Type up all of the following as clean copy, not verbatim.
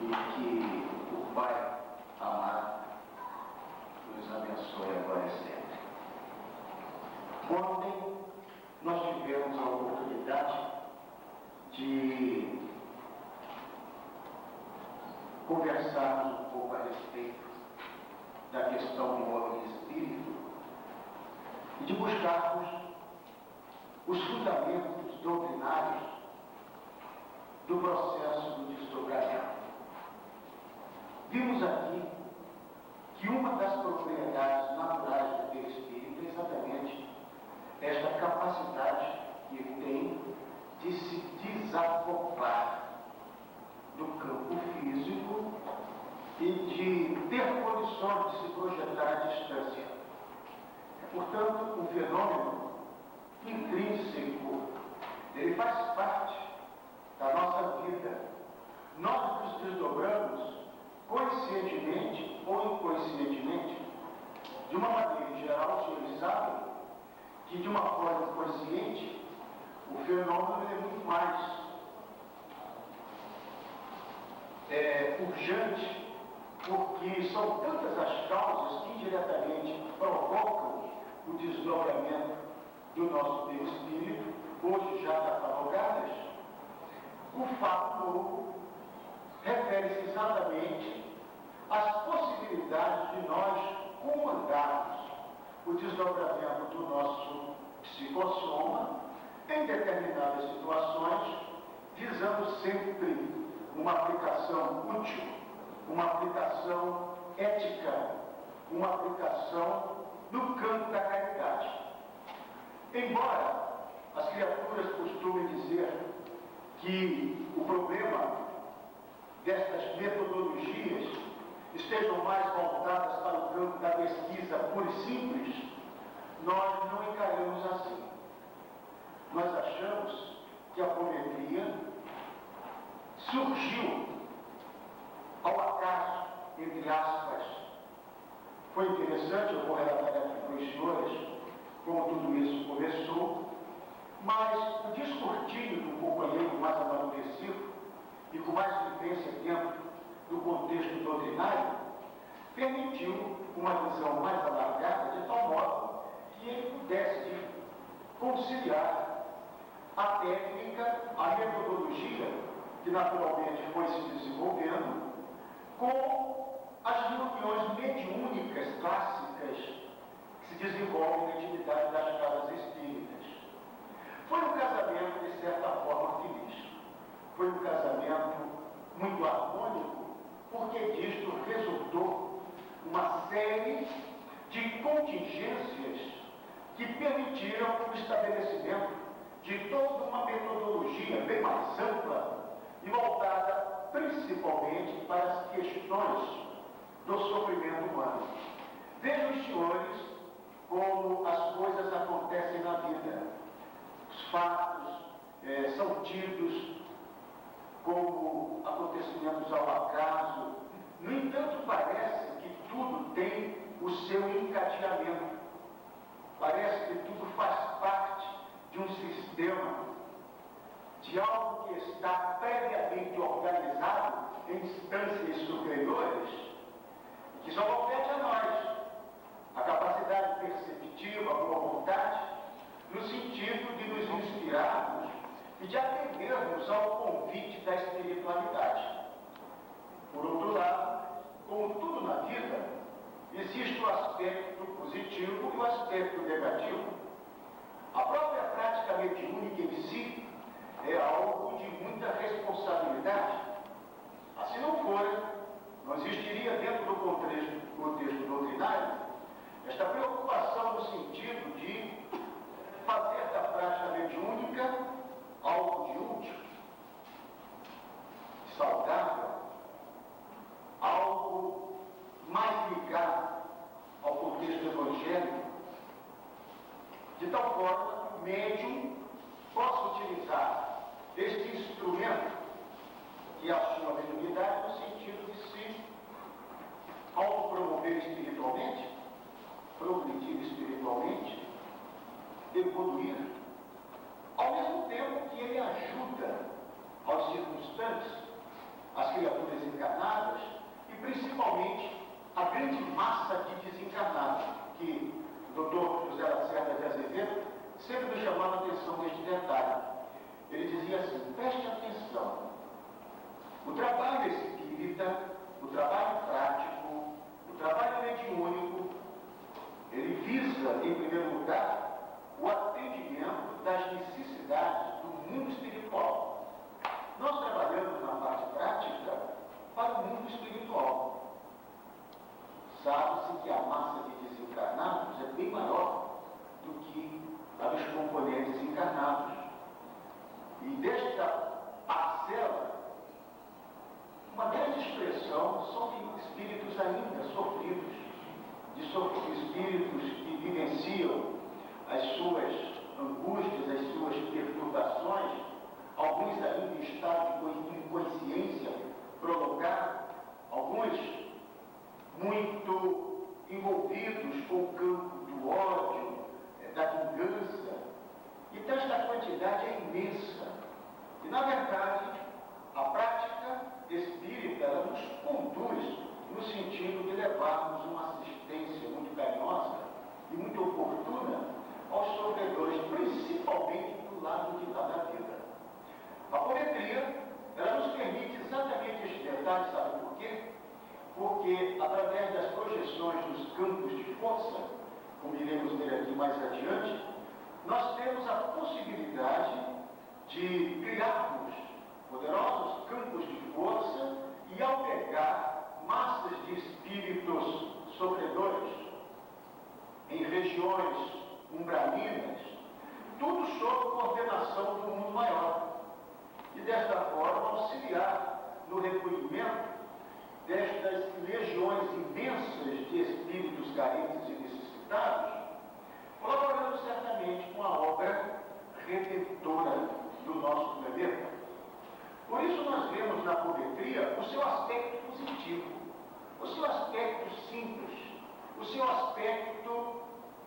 e que o Pai amado nos abençoe agora e sempre. Ontem nós tivemos a oportunidade de conversarmos um pouco a respeito da questão do homem e espírito e de buscarmos os fundamentos doutrinários do processo do desdobramento. Vimos aqui que uma das propriedades naturais do perispírito é exatamente esta capacidade que ele tem de se desacoplar do campo físico e de ter condições de se projetar à distância. É, portanto, um fenômeno intrínseco, ele faz parte da nossa vida. Nós nos desdobramos conscientemente ou inconscientemente. De uma maneira geral, os senhores sabem que de uma forma consciente o fenômeno é muito mais urgente, porque são tantas as causas que indiretamente provocam o desdobramento do nosso perispírito, hoje já catalogadas. O fato novo refere-se exatamente às possibilidades de nós comandarmos o desdobramento do nosso psicossoma em determinadas situações, visando sempre uma aplicação útil, uma aplicação ética, uma aplicação no campo da caridade. Embora as criaturas costumem dizer que o problema destas metodologias estejam mais voltadas para o campo da pesquisa pura e simples, nós não encaramos assim. Nós achamos que a apometria surgiu ao acaso, entre aspas. Foi interessante, eu vou relatar aqui para os senhores como tudo isso começou, mas o descortinho do companheiro mais amadurecido e com mais vivência dentro do contexto doutrinário permitiu uma visão mais alargada, de tal modo que ele pudesse conciliar a técnica, a metodologia que naturalmente foi se desenvolvendo com as reuniões mediúnicas clássicas que se desenvolvem na intimidade das casas espíritas. Foi um casamento, de certa forma, feliz. Foi um casamento muito harmônico, porque disto resultou uma série de contingências que permitiram o estabelecimento de toda uma metodologia bem mais ampla e voltada principalmente para as questões do sofrimento humano. Vejam os senhores como as coisas acontecem na vida. Os fatos são tidos como acontecimentos ao acaso. No entanto, parece que tudo tem o seu encadeamento. Parece que tudo faz parte de um sistema, de algo que está previamente organizado em instâncias superiores, que só compete a nós a capacidade perceptiva, a boa vontade, no sentido de nos inspirarmos e de atendermos ao convite da espiritualidade. Por outro lado, como tudo na vida, existe o aspecto positivo e o aspecto negativo. A própria prática mediúnica em si é algo de muita responsabilidade. Assim não for, não existiria dentro do contexto doutrinário esta preocupação no sentido de fazer da prática mediúnica algo de útil, de saudável, algo mais ligado ao contexto evangélico, de tal forma que o médium possa utilizar este instrumento que é a sua mediunidade no sentido de se autopromover espiritualmente, progredir espiritualmente, evoluir, ao mesmo tempo que ele ajuda aos circunstantes, as criaturas encarnadas, principalmente a grande massa de desencarnados, que o Dr. José Lacerda de Azevedo sempre me chamava a atenção neste detalhe. Ele dizia assim: preste atenção, o trabalho espírita, o trabalho prático, o trabalho mediúnico, ele visa, em primeiro lugar, o atendimento das necessidades do mundo espiritual. Nós trabalhamos na parte prática para o mundo espiritual. Sabe-se que a massa de desencarnados é bem maior do que a dos componentes encarnados. E desta parcela, uma grande expressão são de espíritos ainda sofridos, de espíritos que vivenciam as suas angústias, as suas perturbações, alguns ainda em estado de inconsciência prolongado, alguns muito envolvidos com o campo do ódio, da vingança. Então esta quantidade é imensa. E na verdade, a prática espírita, ela nos conduz no sentido de levarmos uma assistência muito carinhosa e muito oportuna aos sofredores, principalmente do lado de lá da vida. A poetria, ela nos permite exatamente este detalhe, sabe por quê? Porque através das projeções dos campos de força, como iremos ver aqui mais adiante, nós temos a possibilidade de criarmos poderosos campos de força e albergar massas de espíritos sofredores em regiões umbralinas, tudo sob coordenação do mundo maior. E desta forma auxiliar no recolhimento destas legiões imensas de espíritos carentes e necessitados, colaborando certamente com a obra redentora do nosso planeta. Por isso nós vemos na poetria o seu aspecto positivo, o seu aspecto simples, o seu aspecto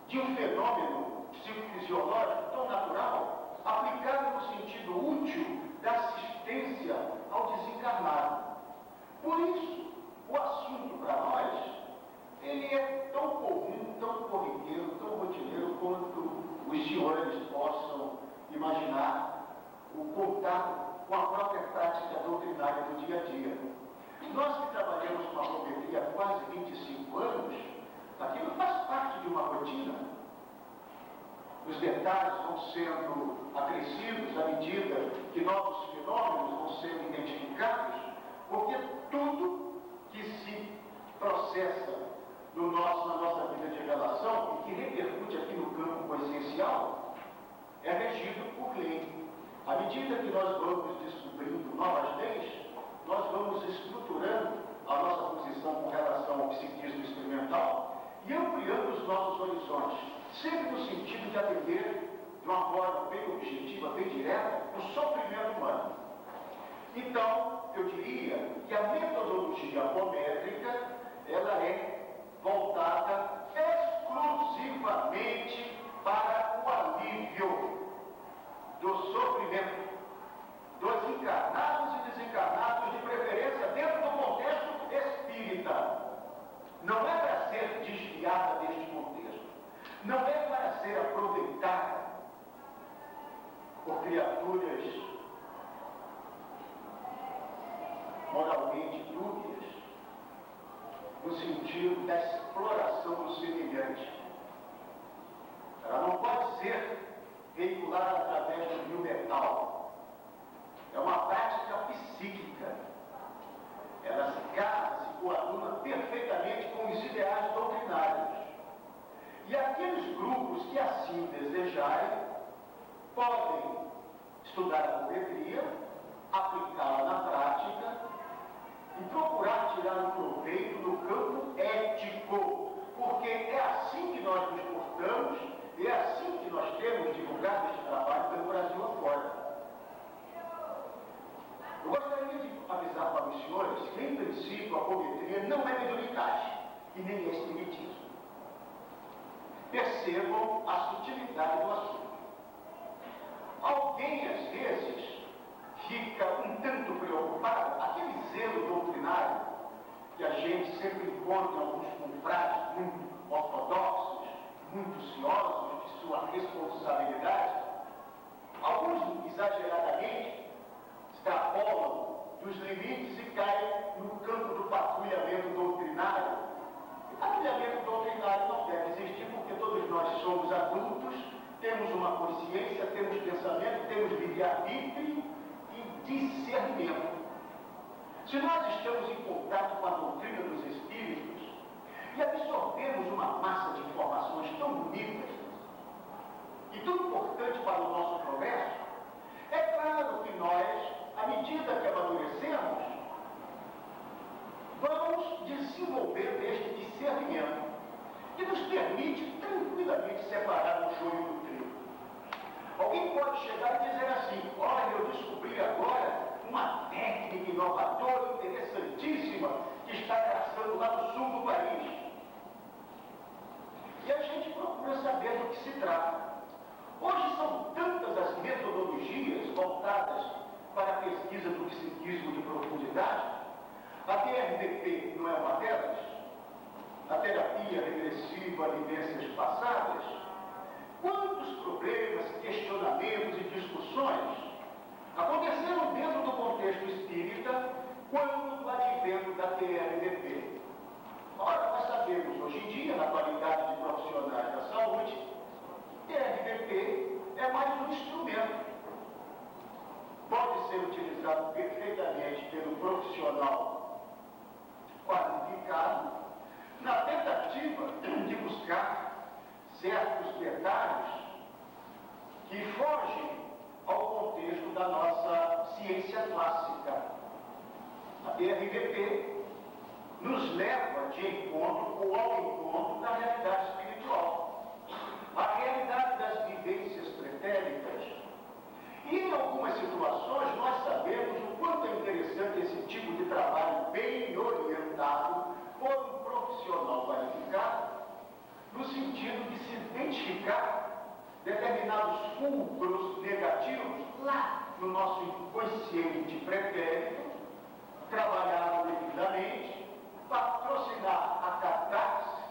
de um fenômeno psicofisiológico tão natural, aplicado no sentido útil da assistência ao desencarnado. Por isso, o assunto para nós, ele é tão comum, tão corriqueiro, tão rotineiro quanto os senhores possam imaginar o contato com a própria prática doutrinária do dia a dia. Nós que trabalhamos com a apometria há quase 25 anos, aquilo faz parte de uma rotina. Os detalhes vão sendo acrescidos à medida que novos fenômenos vão sendo identificados, porque tudo que se processa na nossa vida de relação e que repercute aqui no campo consciencial é regido por lei. À medida que nós vamos descobrindo novas leis, nós vamos estruturando a nossa posição com relação ao psiquismo experimental e ampliando os nossos horizontes, sempre no sentido de atender de uma forma bem objetiva, bem direta, o sofrimento humano. Então, eu diria que a metodologia apométrica, ela é voltada exclusivamente para o alívio do sofrimento dos encarnados e desencarnados, de preferência dentro do contexto espírita. Não é para ser desviada deste contexto, não é para ser aproveitada por criaturas moralmente dúbias, no sentido da exploração do semelhante. Ela não pode ser veiculada através do biometal. É uma prática psíquica. Ela se casa, se coaduna perfeitamente com os ideais doutrinários. E aqueles grupos que assim desejarem podem estudar a poetria, aplicá-la na prática e procurar tirar o proveito do campo ético, porque é assim que nós nos portamos, é assim que nós temos divulgado este trabalho pelo Brasil afora. Eu gostaria de avisar para os senhores que, em princípio, a poetria não é mediunidade e nem é espiritismo. Percebam a sutilidade do assunto. Alguém, às vezes, fica um tanto preocupado, aquele zelo doutrinário que a gente sempre encontra alguns confrades muito ortodoxos, muito ciosos de sua responsabilidade, alguns exageradamente extrapolam dos limites e caem no campo do patrulhamento doutrinário. E patrulhamento doutrinário não deve existir porque todos nós somos adultos, temos uma consciência, temos pensamento, temos livre-arbítrio e discernimento. Se nós estamos em contato com a doutrina dos Espíritos e absorvemos uma massa de informações tão bonitas e tão importantes para o nosso progresso, é claro que nós, à medida que amadurecemos, vamos desenvolvendo este discernimento que nos permite tranquilamente separar o joio do trigo. Alguém pode chegar e dizer assim: olha, eu descobri agora uma técnica inovadora, interessantíssima, que está traçando lá no sul do país. E a gente procura saber do que se trata. Hoje são tantas as metodologias voltadas para a pesquisa do psiquismo de profundidade. A TRDP não é uma delas? A terapia regressiva a vivências passadas? Quantos problemas, questionamentos e discussões aconteceram dentro do contexto espírita quando do advento da TRDP? Ora, nós sabemos hoje em dia, na qualidade de profissionais da saúde, TRDP é mais um instrumento. Pode ser utilizado perfeitamente pelo profissional qualificado na tentativa de buscar certos detalhes que fogem ao contexto da nossa ciência clássica. A TRDP nos leva de encontro ou ao encontro da realidade espiritual, a realidade das vivências pretéritas. E em algumas situações nós sabemos o quanto é interessante esse tipo de trabalho bem orientado por um profissional qualificado, no sentido de se identificar determinados fulcros negativos lá no nosso inconsciente pretérito, trabalhar devidamente, patrocinar a catarse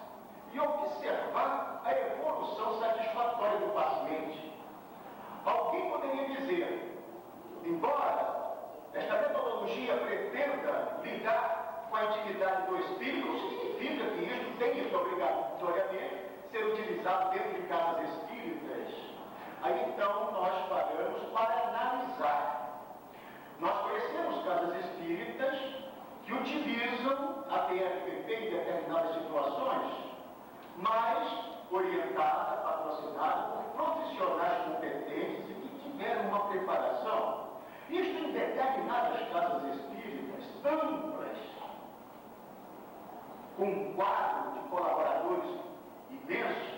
e observar a evolução satisfatória do paciente. Alguém poderia dizer, embora esta metodologia pretenda lidar com a intimidade do espírito, não significa que isso tenha que obrigatoriamente ser utilizado dentro de casas espíritas. Aí então nós paramos para analisar. Nós conhecemos casas espíritas que utilizam a TRPP em determinadas situações, mas orientada, patrocinada por profissionais competentes e que tiveram uma preparação. Isto em determinadas casas espíritas amplas, com um quadro de colaboradores imenso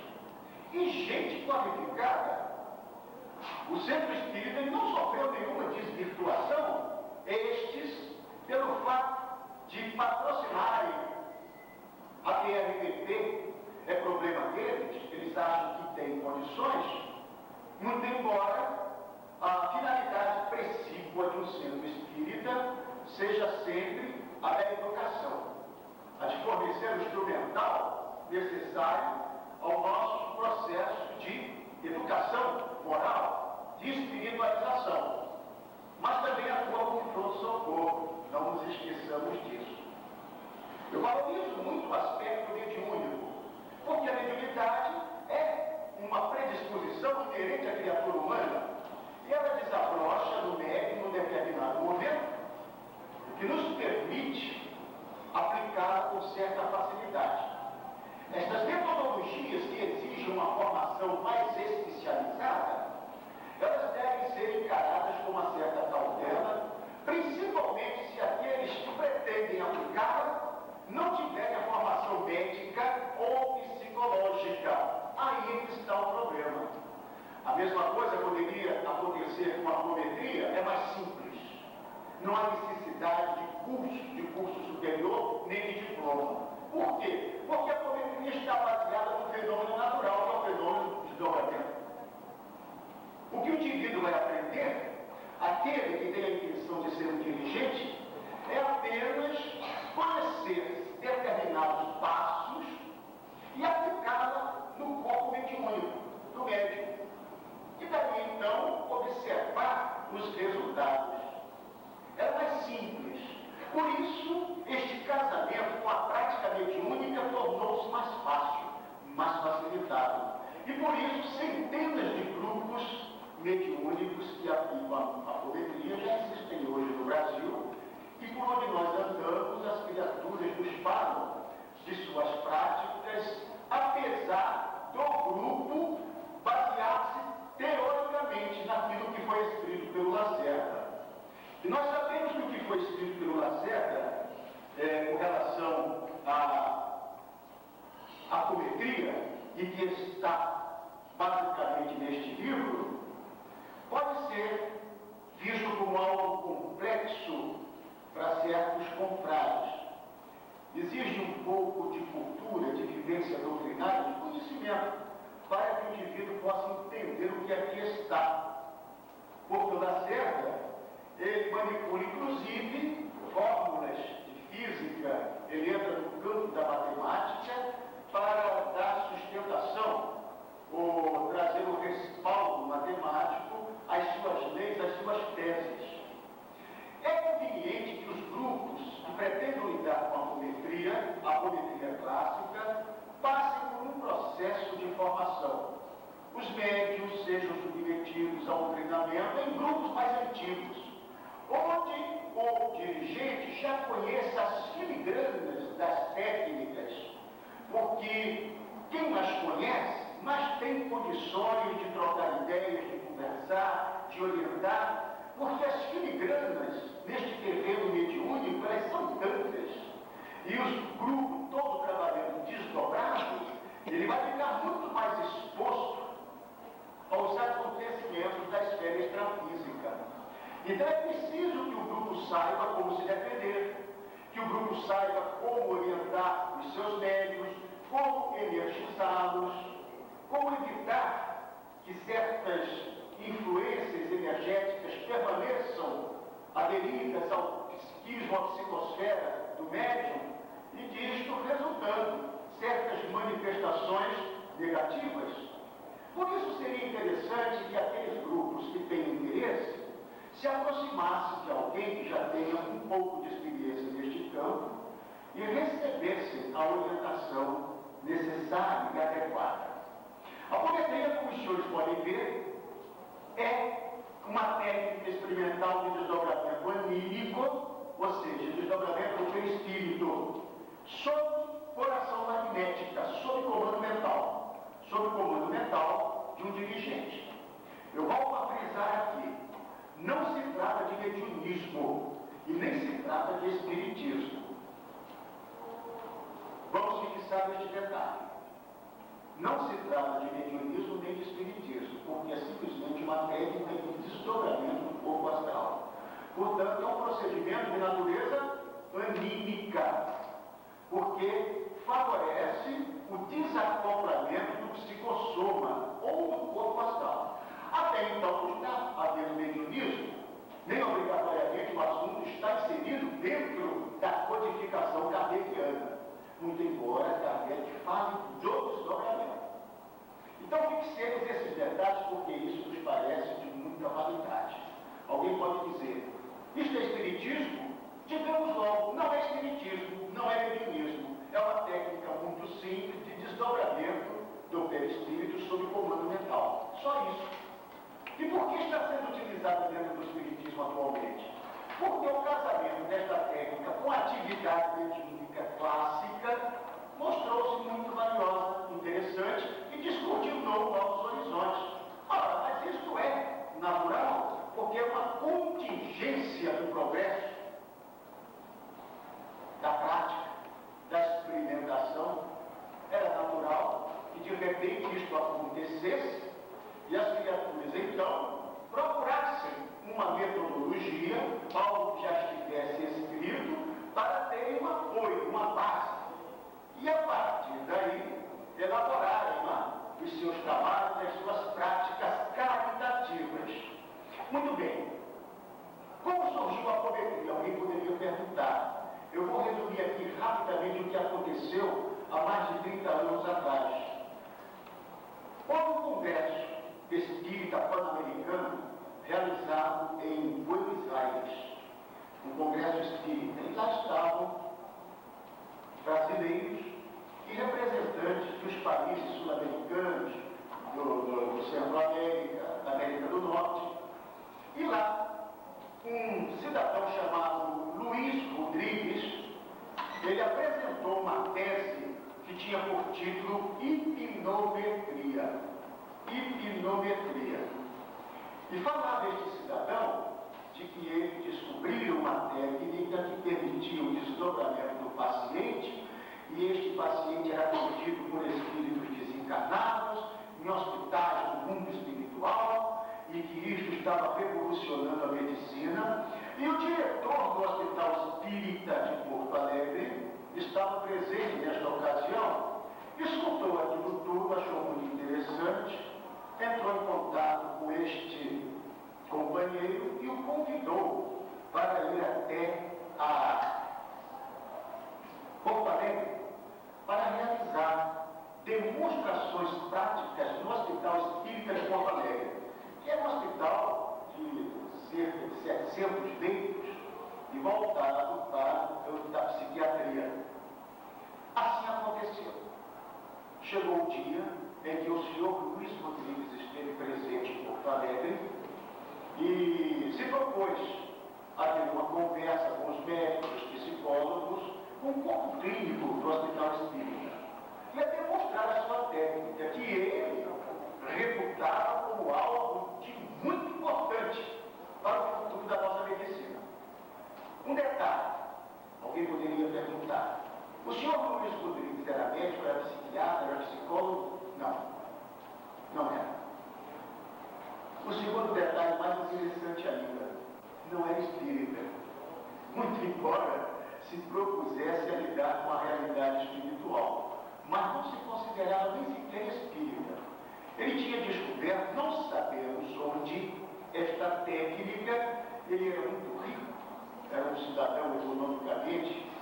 e gente qualificada. O centro espírita não sofreu nenhuma desvirtuação, estes, pelo fato de patrocinarem a TRPP. É problema deles, eles acham que têm condições, muito embora a finalidade precípua de um centro espírita seja sempre a da educação, a de fornecer o instrumental necessário ao nosso processo de educação moral, de espiritualização, mas também atua como pronto-socorro, não nos esqueçamos disso. Eu valorizo muito o aspecto mediúnico, porque a mediunidade é uma predisposição inerente à criatura humana e ela desabrocha no médium num determinado momento, o que nos permite aplicá-la com certa facilidade. Estas metodologias que exigem uma formação mais especializada, elas devem ser encaradas com uma certa cautela, principalmente se aqueles que pretendem aplicá-la não tiverem a formação médica ou psicológica. Aí está o problema. A mesma coisa poderia acontecer com a apometria, é mais simples. Não há necessidade de curso superior nem de diploma. Por quê? Porque a apometria está baseada no fenômeno natural, que é o fenômeno do desdobramento. O que o indivíduo vai aprender, aquele que tem a intenção de ser inteligente, é apenas conhecer Por isso, este casamento com a prática mediúnica tornou-se mais fácil, mais facilitado. E por isso, centenas de grupos mediúnicos que aplicam a apometria já existem hoje no Brasil, e por onde nós andamos, as criaturas nos falam de suas práticas, apesar do grupo basear-se teoricamente naquilo que foi escrito pelo Lacerda. E nós sabemos que o que foi escrito pelo Lacerda, com relação à apometria, e que está basicamente neste livro, pode ser visto como algo complexo para certos confrades. Exige um pouco de cultura, de vivência doutrinária, de conhecimento, para que o indivíduo possa entender o que aqui está. Porque o Lacerda, ele manipula inclusive fórmulas de física, ele entra no campo da matemática para dar sustentação ou trazer o respaldo matemático às suas leis, às suas teses. É conveniente que os grupos que pretendam lidar com a apometria clássica, passem por um processo de formação. Os médiuns sejam submetidos a um treinamento em grupos mais antigos, onde o dirigente já conheça as filigranas das técnicas, porque quem as conhece, mas tem condições de trocar ideias, de conversar, de orientar, porque as filigranas neste terreno mediúnico, elas são tantas, e os grupos todos trabalhando desdobrados, ele vai ficar muito mais exposto aos acontecimentos da esfera extrafísica. Então é preciso que o grupo saiba como se defender, que o grupo saiba como orientar os seus médios, como energizá-los, como evitar que certas influências energéticas permaneçam aderidas ao psiquismo, à psicosfera do médium, e disto resultando certas manifestações negativas. Por isso seria interessante que aqueles grupos que têm interesse se aproximassem de alguém que já tenha um pouco de experiência neste campo e recebessem a orientação necessária e adequada. A apometria, como os senhores podem ver, é uma técnica experimental de desdobramento anímico, ou seja, desdobramento do perispírito, sob coração magnética, sob comando mental de um dirigente. Eu volto a frisar aqui, não se trata de mediunismo e nem se trata de espiritismo. Vamos fixar este detalhe. Não se trata de mediunismo nem de espiritismo, porque é simplesmente uma técnica de desdobramento do corpo astral. Portanto, é um procedimento de natureza anímica, porque favorece o desacoplamento do psicossoma ou do corpo astral. Até então, não está havendo mediunismo, nem obrigatoriamente o assunto está inserido dentro da codificação kardeciana, muito embora Kardec fale do desdobramento. Então, fixemos esses detalhes, porque isso nos parece de muita validade. Alguém pode dizer, isto é espiritismo? Digamos logo, não é espiritismo, não é mediunismo. É uma técnica muito simples de desdobramento do perispírito sob comando mental. Só isso. E por que está sendo utilizado dentro do espiritismo atualmente? Porque o casamento desta técnica com a atividade mediúnica clássica mostrou-se muito valiosa, interessante e descortinou novos horizontes. Ora, mas isto é natural, porque é uma contingência do progresso, da prática, da experimentação. Era natural que de repente isto acontecesse e as criaturas então procurassem uma metodologia, algo que já estivesse escrito, para terem um apoio, uma base. E a partir daí, elaborarem os seus trabalhos, as suas práticas caritativas. Muito bem. Como surgiu a apometria? Alguém poderia perguntar. Eu vou resumir aqui rapidamente o que aconteceu há mais de 30 anos atrás. Houve um congresso espírita pan-americano realizado em Buenos Aires, um congresso espírita, e lá estavam brasileiros e representantes dos países sul-americanos, do Centro-América, da América do Norte. E lá, um cidadão chamado Luiz Rodrigues, ele apresentou uma tese que tinha por título Hipnometria. Hipnometria. E falava este cidadão de que ele descobriu uma técnica que permitia o desdobramento do paciente, e este paciente era atendido por espíritos desencarnados, em hospitais do mundo espiritual, e que isto estava revolucionando a medicina. E o diretor do Hospital Espírita de Porto Alegre estava presente nesta ocasião, escutou aquilo tudo, achou muito interessante, entrou em contato com este companheiro e o convidou para ir até a Porto Alegre para realizar demonstrações práticas no Hospital Espírita de Porto Alegre, que é um hospital de cerca de 700 leitos e voltado para a psiquiatria. Assim aconteceu. Chegou o dia em que o senhor Luiz Rodrigues esteve presente em Porto Alegre e se propôs a ter uma conversa com os médicos, psicólogos, com o corpo clínico do Hospital Espírita, e a demonstrar a sua técnica, que ele reputava como algo de muito importante para o futuro da nossa medicina. Um detalhe, alguém poderia perguntar: o senhor Luiz Rodrigues era médico, era psiquiatra, era psicólogo? Não, não era. O segundo detalhe, mais interessante ainda, não era espírita, muito embora se propusesse a lidar com a realidade espiritual, mas não se considerava nem sequer espírita. Ele tinha descoberto, não sabemos onde, esta técnica. Ele era muito rico, era um cidadão economicamente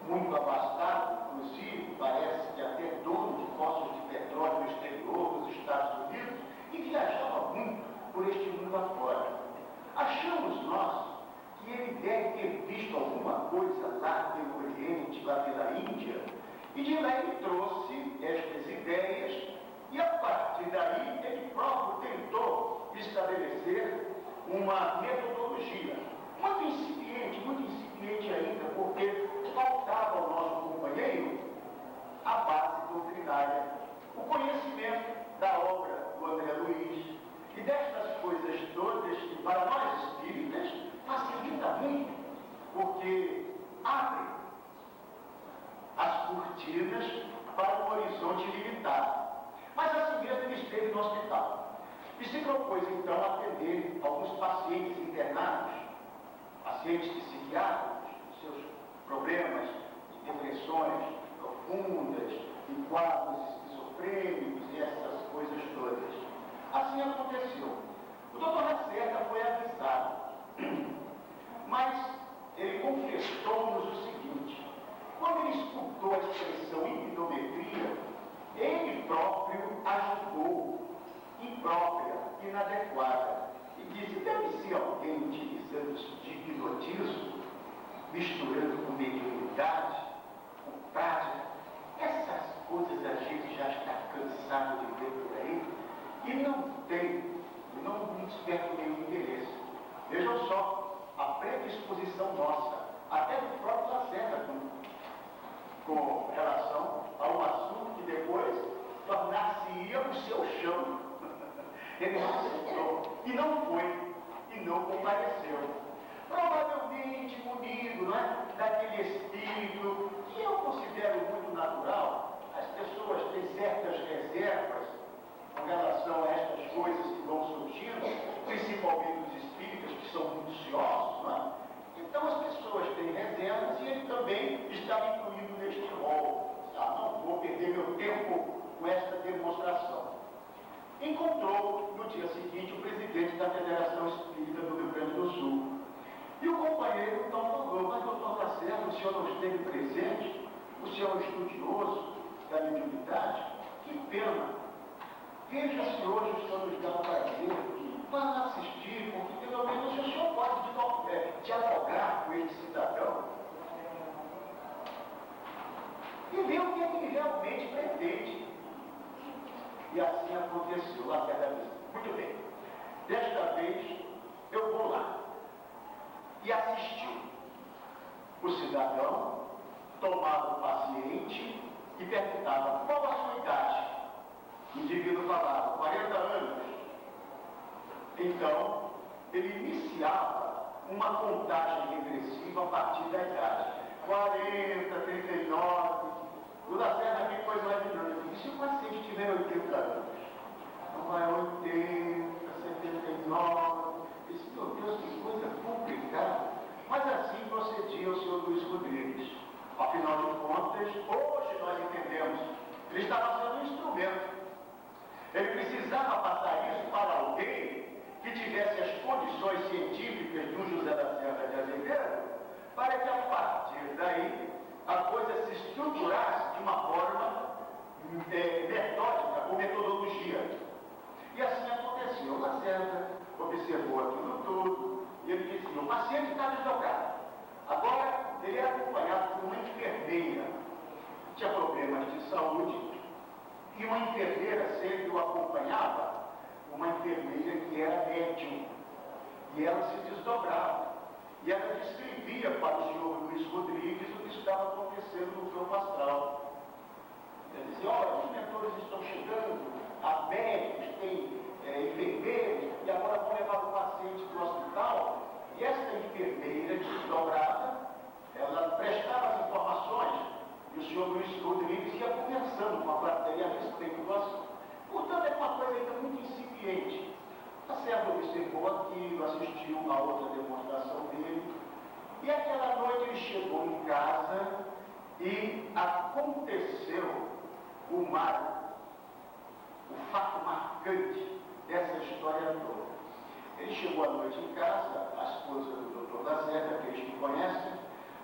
muito abastado, inclusive parece que até dono de poços de petróleo no exterior dos Estados Unidos, e viajava muito por este mundo afora. Achamos nós que ele deve ter visto alguma coisa lá pelo Oriente, lá pela Índia, e de lá ele trouxe estas ideias, e a partir daí ele próprio tentou estabelecer uma metodologia muito incipiente ainda, porque faltava ao nosso companheiro a base doutrinária, o conhecimento da obra do André Luiz e destas coisas todas que para nós espíritas facilita muito, porque abre as cortinas para um horizonte limitado. Mas assim mesmo ele esteve no hospital e se propôs então a atender alguns pacientes internados, pacientes psiquiátricos, seus problemas de depressões profundas, de quadros esquizofrênicos e essas coisas todas. Assim aconteceu. O doutor Lacerda foi avisado, mas ele confessou-nos o seguinte: quando ele escutou a expressão hipnometria, ele próprio a julgou imprópria, inadequada, e disse: deve ser alguém utilizando de hipnotismo, misturando com mediunidade, com prática. Essas coisas a gente já está cansado de ver por aí e não desperta nenhum interesse. Vejam só a predisposição nossa, até do próprio Lacerda, com relação a um assunto que depois tornar-se-ia o seu chão. Ele não aceitou, e não foi, e não compareceu. Provavelmente munido, não é? Daquele espírito que eu considero muito natural. As pessoas têm certas reservas com relação a estas coisas que vão surgindo, principalmente os espíritas que são muito ciosos, não é? Então as pessoas têm reservas e ele também está incluído neste rol. Não vou perder meu tempo com esta demonstração. Encontrou no dia seguinte o presidente da Federação Espírita do Rio Grande do Sul. E o companheiro então falou: mas doutor Lacerda, o senhor não esteve presente, o senhor é um estudioso da mediunidade, que pena. Veja se hoje o senhor nos dá o prazer de vá assistir, porque tem senhor Mendes, o senhor pode dialogar com esse cidadão e ver o que ele realmente pretende. E assim aconteceu. Lacerda disse: muito bem, desta vez eu vou lá. E assistiu. O cidadão tomava o paciente e perguntava qual a sua idade. O indivíduo falava 40 anos. Então, ele iniciava uma contagem regressiva a partir da idade. 40, 39. O Lacerda tem coisa mais dinâmica. E se o paciente tiver 80 anos? Então vai 80, 79. Esse, meu Deus, que coisa complicada. Mas assim procedia o senhor Luiz Rodrigues. Afinal de contas, hoje nós entendemos, ele estava sendo um instrumento. Ele precisava passar isso para alguém que tivesse as condições científicas do José da Serra de Azevedo, para que a partir daí a coisa se estruturasse de uma forma metódica, ou metodologia. E assim aconteceu. Lacerda observou aquilo tudo e ele disse: o paciente está desdobrado. Agora, ele era acompanhado por uma enfermeira que tinha problemas de saúde, e uma enfermeira sempre o acompanhava, uma enfermeira que era médium, e ela se desdobrava, e ela descrevia para o senhor Luiz Rodrigues o que estava acontecendo no campo astral. Ela dizia: olha, os mentores estão chegando, há médicos, tem enfermeiros, e agora vão levar o paciente para o hospital. E essa enfermeira desdobrada, ela prestava as informações, e o senhor Luiz Rodrigues ia conversando com a plateia a respeito do assunto. Portanto, é uma coisa ainda muito incipiente. A Lacerda observou aquilo, assistiu a outra demonstração dele, e aquela noite ele chegou em casa e aconteceu o fato marcante dessa história toda. Ele chegou à noite em casa, a esposa do Dr. Lacerda, que eles me conhecem,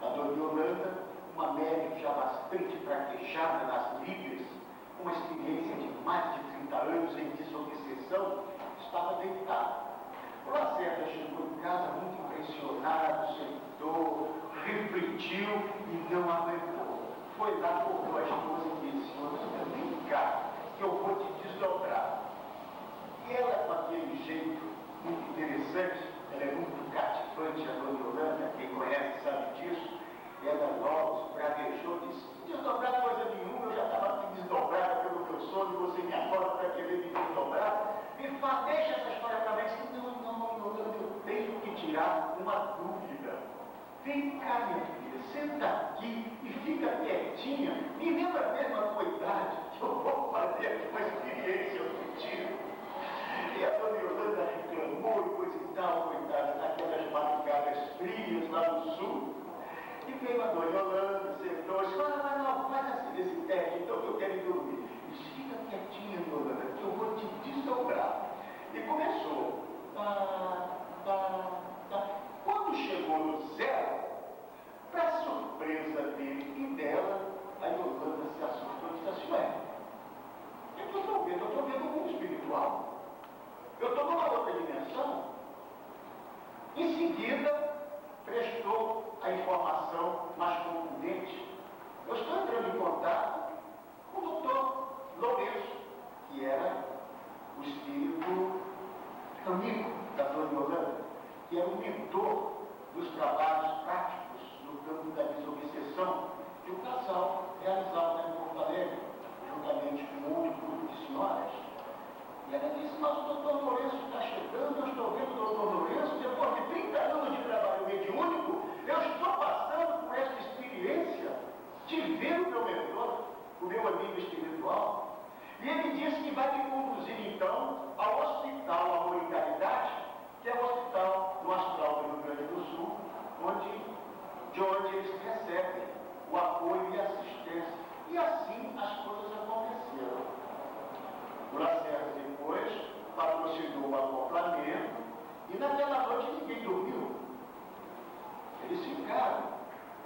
a dona Yolanda, uma médica já bastante traquejada nas lides, com uma experiência de mais de 30 anos em desobsessão, estava deitada. O Lacerda chegou em casa muito impressionado, sentou, refletiu e não aguentou. Foi lá, colocou a esposa e disse: vem cá, que eu vou te desdobrar. E ela, com aquele jeito muito interessante, ela é muito cativante, a dona Yolanda, quem conhece sabe disso, ela logo esbravejou e disse: desdobrar coisa nenhuma, eu já estava aqui desdobrada pelo meu sono, e você me acorda para querer me desdobrar. Me fala, deixa essa história para mim. Não, eu tenho que tirar uma dúvida. Vem cá, minha filha, senta aqui e fica quietinha, me lembra mesmo a tua idade, que eu vou fazer aqui uma experiência contigo. E a dona Yolanda reclamou e coisa e tal, coitada, naquelas madrugadas frias lá no sul. E veio a dona Yolanda, sentou e disse: não, faz assim esse teste, então que eu quero dormir. E disse: fica quietinha, Yolanda, que eu vou te desdobrar. E começou. Quando chegou no zero, para surpresa dele e dela, a Yolanda se assustou e disse assim: ué, eu estou vendo o mundo espiritual. Eu estou numa outra dimensão. Em seguida, prestou a informação mais contundente. Eu estou entrando em contato com o doutor Lourenço, que era o espírito amigo da dona Yolanda, que era o mentor dos trabalhos práticos no campo da desobsessão que o casal realizava em Porto Alegre, juntamente com um outro grupo de senhoras. E ela disse: mas o doutor Lourenço está chegando, eu estou vendo o doutor Lourenço, depois de 30 anos de trabalho mediúnico, eu estou passando por essa experiência de ver o meu mentor, o meu amigo espiritual. E ele disse que vai me conduzir então ao Hospital Amor e Caridade, que é o hospital no astral do Rio Grande do Sul, de onde eles recebem o apoio e assistência. E assim as coisas aconteceram. O Lacerda depois patrocinou o acoplamento e naquela noite ninguém dormiu. Eles ficaram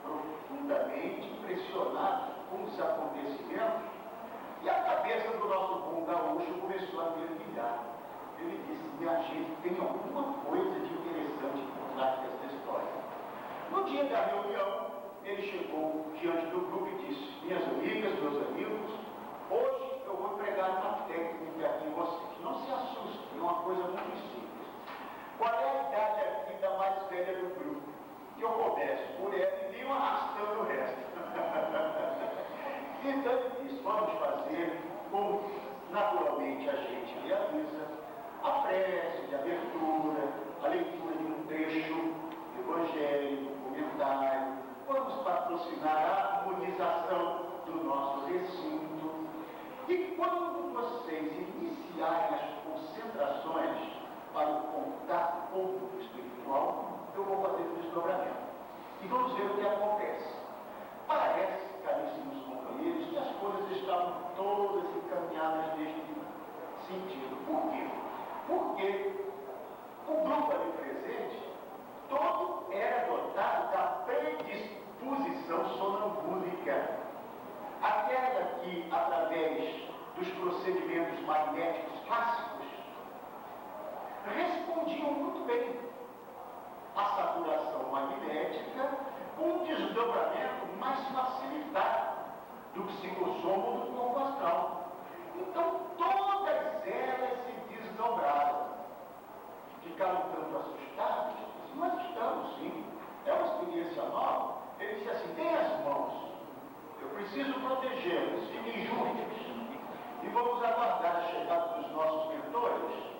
profundamente impressionados com os acontecimentos e a cabeça do nosso bom gaúcho começou a fervilhar. Ele disse: minha gente, tem alguma coisa de interessante interessante por trás dessa história. No dia da reunião, ele chegou diante do grupo e disse: minhas amigas, meus amigos, hoje eu vou pregar uma técnica aqui em vocês. Não se assustem, é uma coisa muito simples. Qual é a idade aqui da mais velha do grupo? Que eu começo por ela e venho arrastando o resto. Então ele disse: vamos fazer como naturalmente a gente realiza a prece de abertura, a leitura de um trecho evangélico, comentário. Vamos patrocinar a harmonização do nosso recinto. E quando vocês iniciarem as concentrações para o contato com o espiritual, eu vou fazer o desdobramento. E vamos ver o que acontece. Parece, caríssimos companheiros, que as coisas estavam todas encaminhadas neste sentido. Por quê? Porque o grupo ali presente, todo era dotado da predisposição sonambúlica. Aquela que, através dos procedimentos magnéticos clássicos, respondiam muito bem à saturação magnética, com um desdobramento mais facilitado do psicossoma ou do corpo astral. Então, todas elas se desdobraram. Ficaram tanto assustados, mas estamos sim, é uma experiência nova. Ele disse assim: dê as mãos, eu preciso protegê-los, fiquem juntos, e vamos aguardar a chegada dos nossos mentores.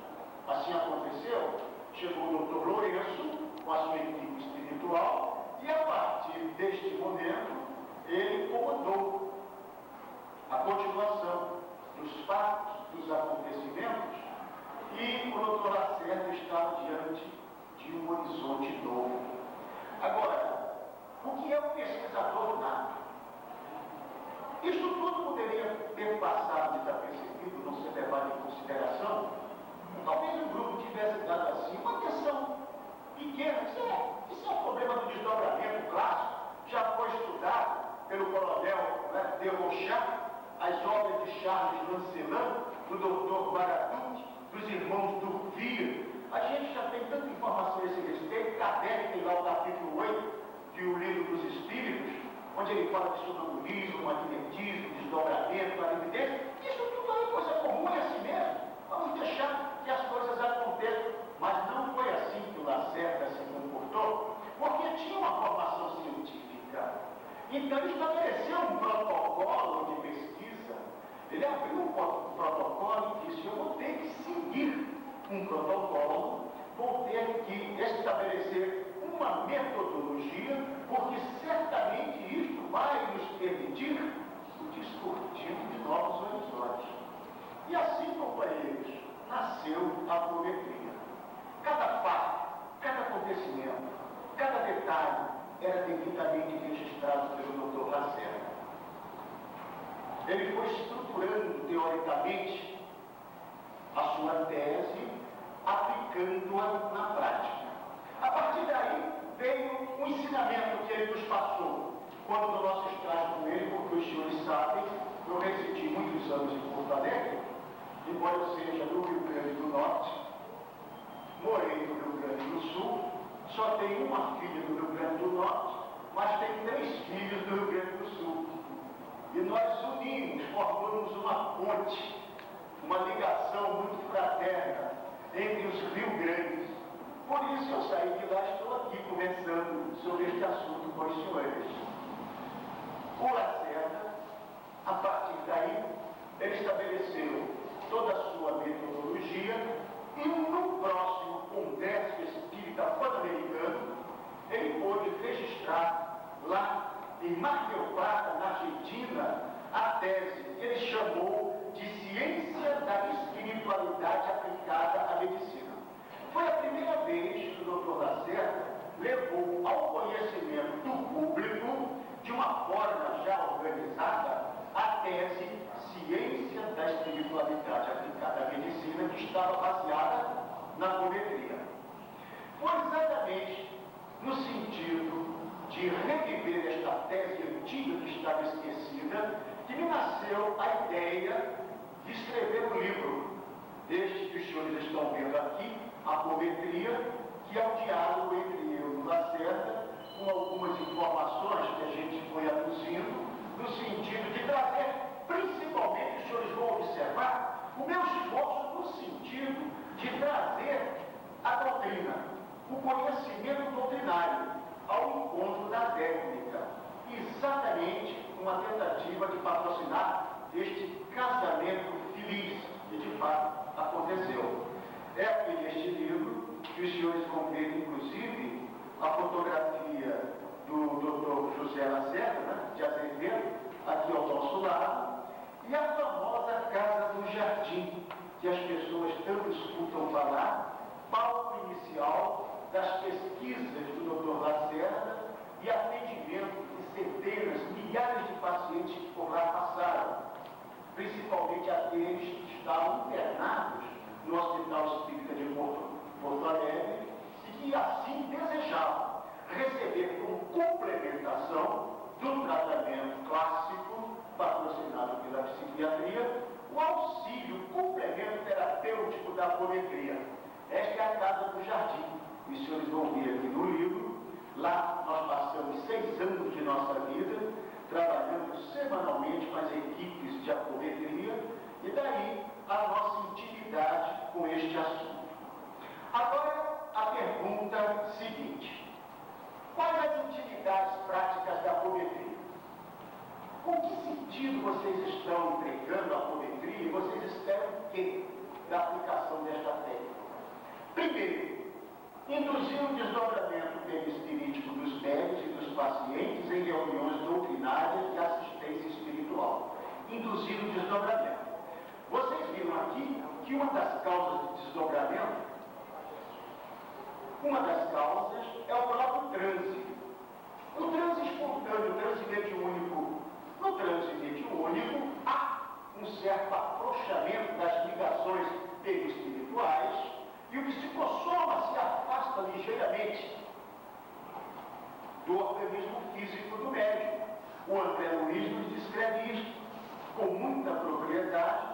Assim aconteceu, chegou o Dr. Lourenço com a sua equipe espiritual, e a partir deste momento, ele comandou a continuação dos fatos, dos acontecimentos, e o Dr. Lacerda estava diante de um horizonte novo. Agora, o que é um pesquisador nato? Isso tudo poderia ter passado desapercebido, não ser levado em consideração. Talvez o grupo tivesse dado assim uma atenção pequena. Isso é um problema do desdobramento clássico, já foi estudado pelo coronel de Rochat, as obras de Charles Lancelin, do Dr. Baradut, dos irmãos Durville. A gente já tem tanta informação a esse respeito. Kardec tem lá o capítulo 8 de O Livro dos Espíritos, onde ele fala de sonambulismo, magnetismo, desdobramento, clarividência. Isso tudo é coisa comum, é assim mesmo. Vamos deixar que as coisas aconteçam. Mas não foi assim que o Lacerda se comportou, porque tinha uma formação científica. Então ele estabeleceu um protocolo de pesquisa. Ele abriu um protocolo e disse: eu vou ter que seguir um protocolo, vou ter que estabelecer uma metodologia, porque certamente isto vai nos permitir o descortivo de novos horizontes. E assim, companheiros, nasceu a apometria. Cada fato, cada acontecimento, cada detalhe era devidamente registrado pelo Dr. Lacerda. Ele foi estruturando teoricamente a sua tese, aplicando-a na prática. A partir daí veio um ensinamento que ele nos passou quando no nosso estágio com ele, porque os senhores sabem, eu residi muitos anos em Porto Alegre, embora eu seja do Rio Grande do Norte, morei no Rio Grande do Sul, só tenho uma filha do Rio Grande do Norte, mas tenho 3 filhos do Rio Grande do Sul. E nós unimos, formamos uma ponte, uma ligação muito fraterna entre os Rio Grandes. Por isso eu saí de lá e estou aqui conversando sobre este assunto com os senhores. O Lacerda, a partir daí, ele estabeleceu toda a sua metodologia e no próximo Congresso Espírita Pan-Americano, ele pôde registrar lá em Mar del Plata, na Argentina, a tese que ele chamou de Ciência da Espiritualidade Aplicada à Medicina. Foi a primeira vez que o Dr. Lacerda levou ao conhecimento do público, de uma forma já organizada, a tese Ciência da Espiritualidade Aplicada à Medicina, que estava baseada na apometria. Foi exatamente no sentido de reviver esta tese antiga que estava esquecida, que me nasceu a ideia de escrever um livro, este que os senhores estão vendo aqui, Apometria, que é o diálogo entre eu e o Lacerda, com algumas informações que a gente foi aduzindo, no sentido de trazer, principalmente, os senhores vão observar, o meu esforço no sentido de trazer a doutrina, o conhecimento doutrinário, ao encontro da técnica, exatamente uma tentativa de patrocinar este casamento feliz, que de fato aconteceu. É aqui neste livro que os senhores vão ver, inclusive, a fotografia do Dr. José Lacerda, né, de Azevedo, aqui ao nosso lado, e a famosa Casa do Jardim, que as pessoas tanto escutam falar, palco inicial das pesquisas do Dr. Lacerda e atendimento de centenas, milhares de pacientes que por lá passaram, principalmente aqueles que estavam internados no Hospital Espírita de Porto Alegre e que assim desejavam receber como complementação do tratamento clássico patrocinado pela psiquiatria o auxílio, o complemento terapêutico da apometria. Esta é a Casa do Jardim. Os senhores vão ver aqui no livro. Lá nós passamos 6 anos de nossa vida trabalhando semanalmente com as equipes de apometria e daí a nossa intimidade com este assunto. Agora, a pergunta seguinte: quais as utilidades práticas da apometria? Com que sentido vocês estão empregando a apometria e vocês esperam o quê da aplicação desta técnica? Primeiro, induzir o desdobramento perispirítico dos médicos e dos pacientes em reuniões doutrinárias de assistência espiritual. Induzir o desdobramento. Vocês viram aqui que uma das causas do desdobramento, é o próprio transe. O transe espontâneo, o transe mediúnico. No transe mediúnico, há um certo afrouxamento das ligações perispirituais e o psicossoma se afasta ligeiramente do organismo físico do médium. O André Luiz nos descreve isso com muita propriedade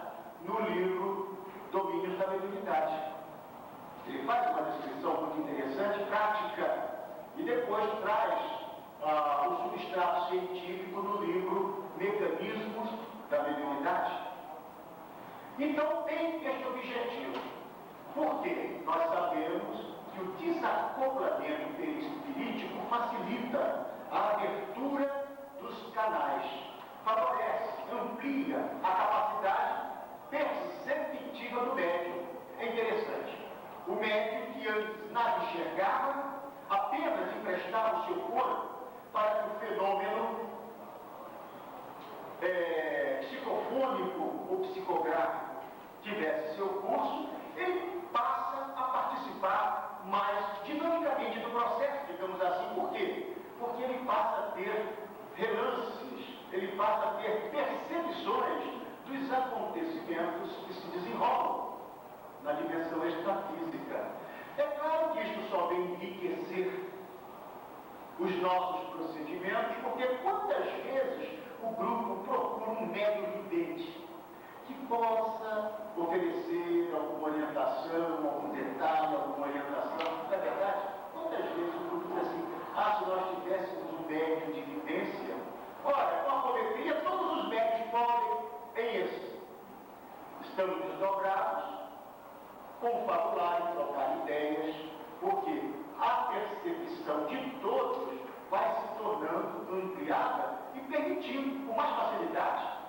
no livro Domínios da Mediunidade. Ele faz uma descrição muito interessante, prática, e depois traz o substrato científico no livro Mecanismos da Mediunidade. Então tem este objetivo. Porque nós sabemos que o desacoplamento perispirítico facilita a abertura dos canais, favorece, amplia a capacidade perceptiva do médium. É interessante. O médium que antes nada enxergava, apenas emprestava o seu corpo para que o fenômeno psicofônico ou psicográfico tivesse seu curso, ele passa a participar mais dinamicamente do processo, digamos assim. Por quê? Porque ele passa a ter relances, ele passa a ter percepções dos acontecimentos que se desenrolam na dimensão extrafísica. É claro que isto só vem enriquecer os nossos procedimentos, porque quantas vezes o grupo procura um médium vidente que possa oferecer alguma orientação, algum detalhe, alguma orientação. Não é verdade? Quantas vezes o grupo diz assim: se nós tivéssemos um médium de evidência, olha, com a apometria todos os médios podem, em isso. Estamos desdobrados, confabular e trocar ideias, porque a percepção de todos vai se tornando ampliada e permitindo com mais facilidade.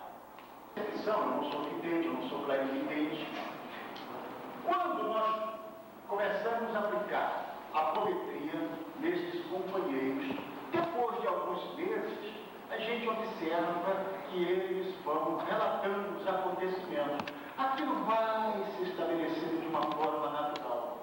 Eu não sou vidente, eu não sou clarividente. Quando nós começamos a aplicar a apometria nesses companheiros, depois de alguns meses, a gente observa que eles vão relatando os acontecimentos. Aquilo vai se estabelecendo de uma forma natural,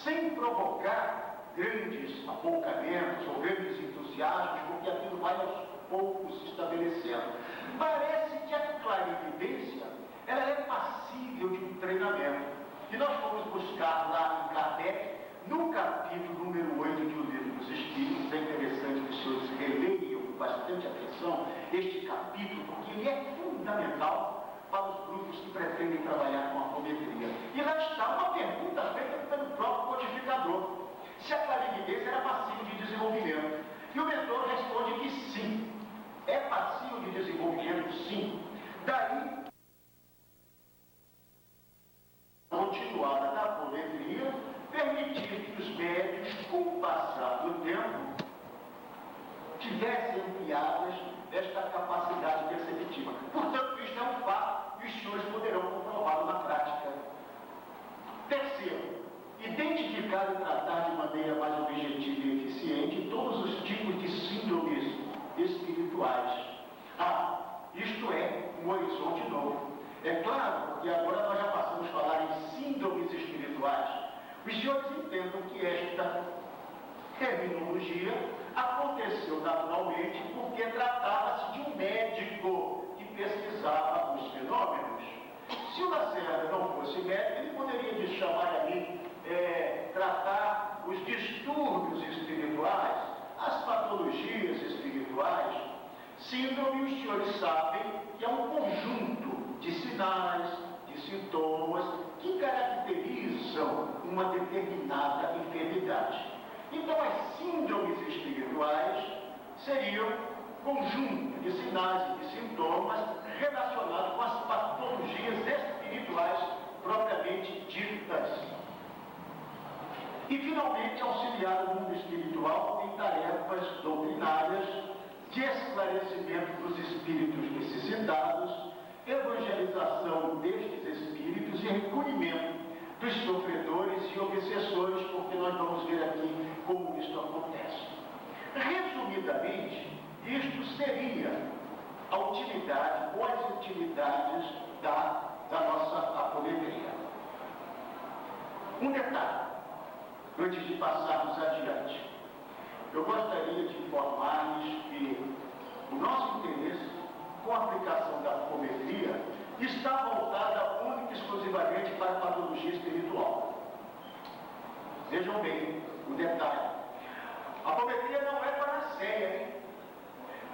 sem provocar grandes apoucamentos ou grandes entusiasmos, porque aquilo vai aos poucos se estabelecendo. Parece que a clarividência ela é passível de um treinamento. E nós vamos buscar lá em Kardec, no capítulo número 8 de O Livro dos Espíritos. É interessante que os senhores releiam com bastante atenção este capítulo, porque ele é fundamental para os grupos que pretendem trabalhar com a apometria. E lá está uma pergunta feita pelo próprio codificador. se a clarividência era passível de desenvolvimento. E o mentor responde que sim, é passível de desenvolvimento, sim. Daí, continuada da apometria, permitir que os médios, com o passar do tempo, tivessem ampliadas esta capacidade perceptiva. Portanto, isto é um fato e os senhores poderão comprová-lo na prática. Terceiro, identificar e tratar de maneira mais objetiva e eficiente todos os tipos de síndromes espirituais. Isto é um horizonte novo. É claro, porque agora nós já passamos a falar em síndromes espirituais. Os senhores entendam que esta terminologia aconteceu naturalmente porque tratava-se de um médico que pesquisava os fenômenos. Se o Lacerda não fosse médico, ele poderia chamar ali, tratar os distúrbios espirituais, as patologias espirituais. Síndrome, os senhores sabem que é um conjunto de sinais, de sintomas que caracterizam uma determinada enfermidade. Então, as síndromes espirituais seriam conjunto de sinais e de sintomas relacionados com as patologias espirituais propriamente ditas. E, finalmente, auxiliar o mundo espiritual em tarefas doutrinárias de esclarecimento dos espíritos necessitados, evangelização destes espíritos e recolhimento dos sofredores e obsessores, porque nós vamos ver aqui como isto acontece. Resumidamente, isto seria a utilidade ou as utilidades da nossa apometria. Um detalhe, antes de passarmos adiante, eu gostaria de informar-lhes que o nosso interesse com a aplicação da apometria está voltada única e exclusivamente para a patologia espiritual. Vejam bem o detalhe. A apometria não é panaceia, hein?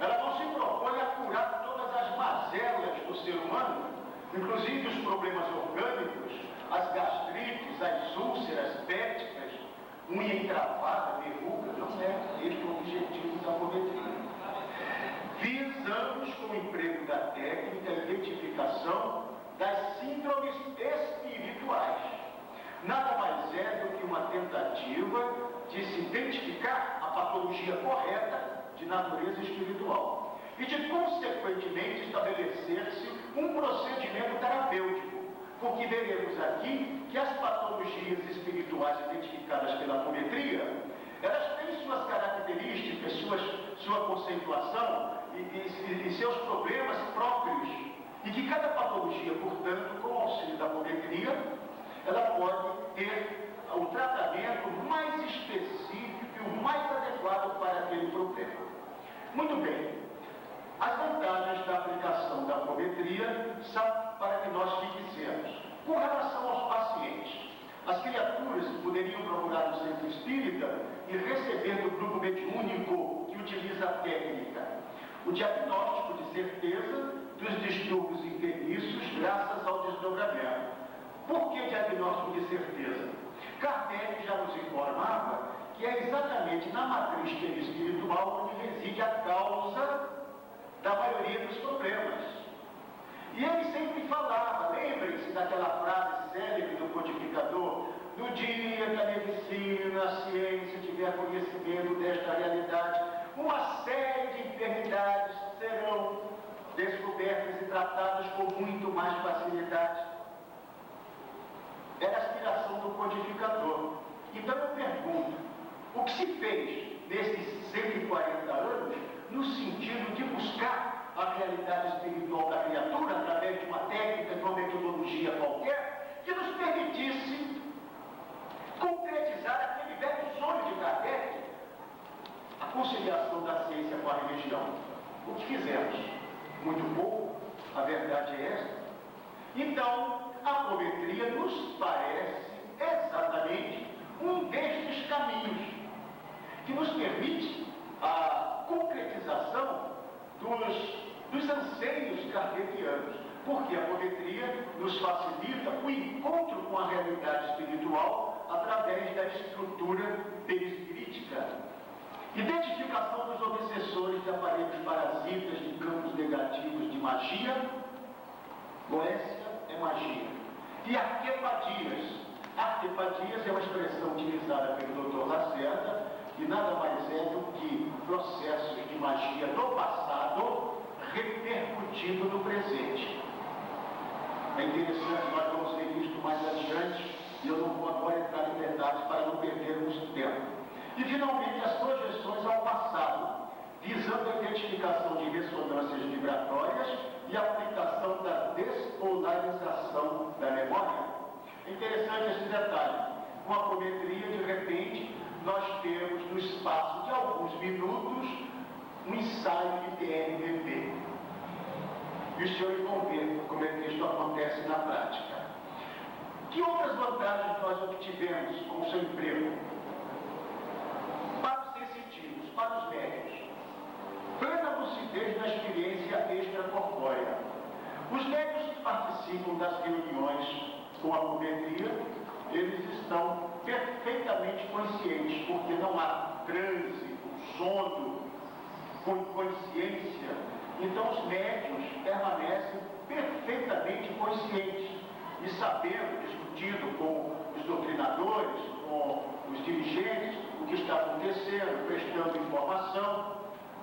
Ela não se propõe a curar todas as mazelas do ser humano, inclusive os problemas orgânicos, as gastrites, as úlceras pépticas, unha encravada, verruga. Não é este o objetivo da apometria. Visamos, com o emprego da técnica, a identificação das síndromes espirituais. Nada mais é do que uma tentativa de se identificar a patologia correta de natureza espiritual e de, consequentemente, estabelecer-se um procedimento terapêutico, porque veremos aqui que as patologias espirituais identificadas pela apometria, elas têm suas características, sua conceituação e seus problemas próprios, e que cada patologia, portanto, com o auxílio da apometria, ela pode ter o tratamento mais específico e o mais adequado para aquele problema. Muito bem, as vantagens da aplicação da apometria são para que nós fixemos. Com relação aos pacientes, as criaturas poderiam procurar o centro espírita e receber do grupo mediúnico que utiliza a técnica o diagnóstico de certeza dos distúrbios enfermiços graças ao desdobramento. Por que diagnóstico de certeza? Kardec já nos informava que é exatamente na matriz espiritual onde reside a causa da maioria dos problemas. E ele sempre falava, lembrem-se daquela frase célebre do codificador: no dia que a medicina, a ciência tiver conhecimento desta realidade, uma série de enfermidades serão descobertas e tratadas com muito mais facilidade. Era a aspiração do codificador. Então eu pergunto, o que se fez nesses 140 anos no sentido de buscar a realidade espiritual da criatura através de uma técnica, de uma metodologia qualquer, que nos permitisse concretizar aquele velho sonho de Kardec, a conciliação da ciência com a religião? O que fizemos? Muito pouco, a verdade é esta. Então, a apometria nos parece exatamente um destes caminhos que nos permite a concretização dos anseios kardecianos, porque a apometria nos facilita o encontro com a realidade espiritual através da estrutura perispírita, identificação dos obsessores de aparelhos parasitas de campos negativos de magia. Goécia é magia. E arquepadias. Arquepadias é uma expressão utilizada pelo Dr. Lacerda, que nada mais é do que processos de magia do passado repercutindo no presente. É interessante, nós vamos ver isso mais adiante, e eu não vou agora entrar em detalhes para não perdermos tempo. E, finalmente, as projeções ao passado, visando a identificação de ressonâncias vibratórias e a aplicação da despolarização da memória. É interessante esse detalhe. Com a apometria, de repente, nós temos, no espaço de alguns minutos, um ensaio de TRVP. E os senhores vão ver como é que isso acontece na prática. Que outras vantagens nós obtivemos com o seu emprego? Para os sensitivos, para os médicos, plena lucidez na experiência extracorpórea. Os médicos que participam das reuniões com a apometria, eles estão perfeitamente conscientes, porque não há transe, sono, com consciência. Então os médios permanecem perfeitamente conscientes e sabendo, discutindo com os doutrinadores, com os dirigentes, o que está acontecendo, prestando informação,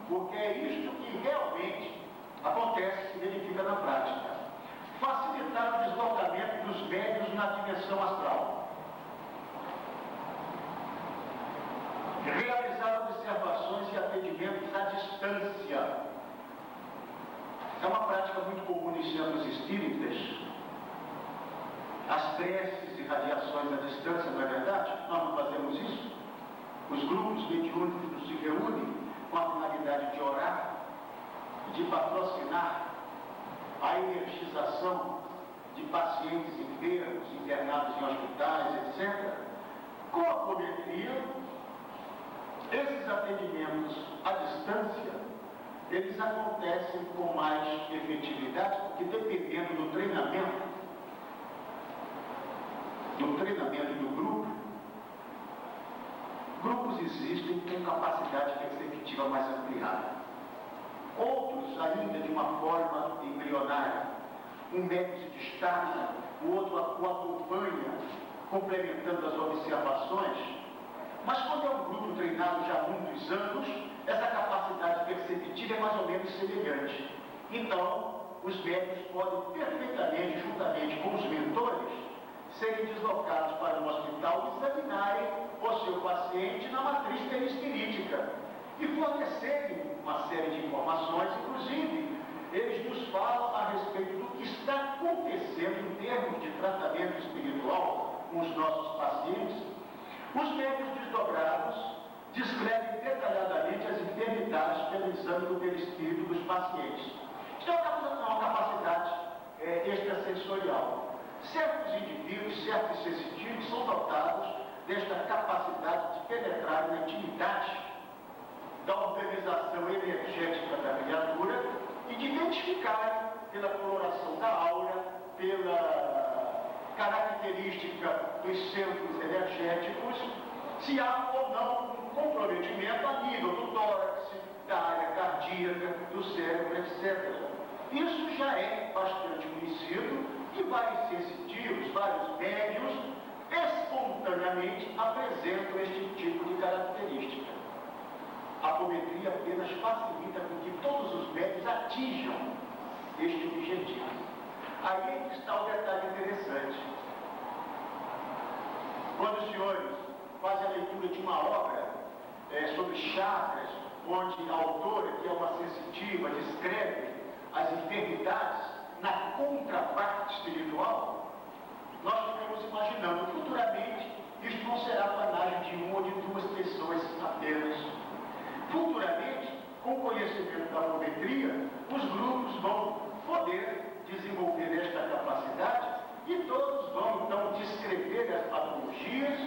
porque é isto que realmente acontece, se verifica na prática. Facilitar o deslocamento dos médios na dimensão astral. Realizar observações e atendimentos à distância. É uma prática muito comum nos centros espíritas. As preces e radiações à distância, não é verdade? Nós não fazemos isso. Os grupos mediúnicos se reúnem com a finalidade de orar e de patrocinar a energização de pacientes enfermos, internados em hospitais, etc. Com a apometria, esses atendimentos à distância, eles acontecem com mais efetividade, porque dependendo do treinamento do grupo, grupos existem com capacidade perceptiva mais ampliada. Outros ainda de uma forma embrionária. Um médico se destaca, o outro o acompanha, complementando as observações. Mas quando é um grupo treinado já há muitos anos, essa capacidade perceptiva é mais ou menos semelhante. Então, os médicos podem perfeitamente, juntamente com os mentores, serem deslocados para um hospital e examinarem o seu paciente na matriz perispirítica e fornecerem uma série de informações. Inclusive, eles nos falam a respeito do que está acontecendo em termos de tratamento espiritual com os nossos pacientes. Os médicos desdobrados descrevem detalhadamente as enfermidades pelo exame do perispírito dos pacientes. Isso é uma capacidade extrasensorial. Certos indivíduos, certos sensitivos são dotados desta capacidade de penetrar na intimidade da organização energética da criatura e de identificar pela coloração da aura, pela característica dos centros energéticos, se há ou não um comprometimento a nível do tórax, da área cardíaca, do cérebro, etc. Isso já é bastante conhecido e vários sensitivos, vários médios, espontaneamente apresentam este tipo de característica. A apometria apenas facilita com que todos os médios atinjam este objetivo. Aí é que está o detalhe interessante. Quando os senhores fazem a leitura de uma obra sobre chakras, onde a autora, que é uma sensitiva, descreve as enfermidades na contraparte espiritual, nós ficamos imaginando, futuramente, isto não será panagem de uma ou de duas pessoas apenas. Futuramente, com o conhecimento da apometria, os grupos vão poder desenvolver esta capacidade e todos vão, então, descrever as patologias,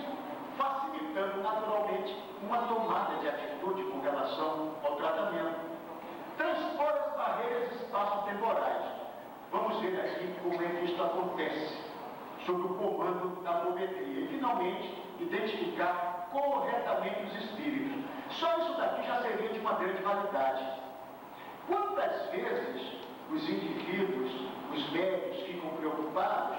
facilitando naturalmente uma tomada de atitude com relação ao tratamento. Transpor as barreiras espaço-temporais. Vamos ver aqui como é que isso acontece, sob o comando da apometria. E, finalmente, identificar corretamente os espíritos. Só isso daqui já seria de uma grande validade. Quantas vezes os indivíduos, os médicos, ficam preocupados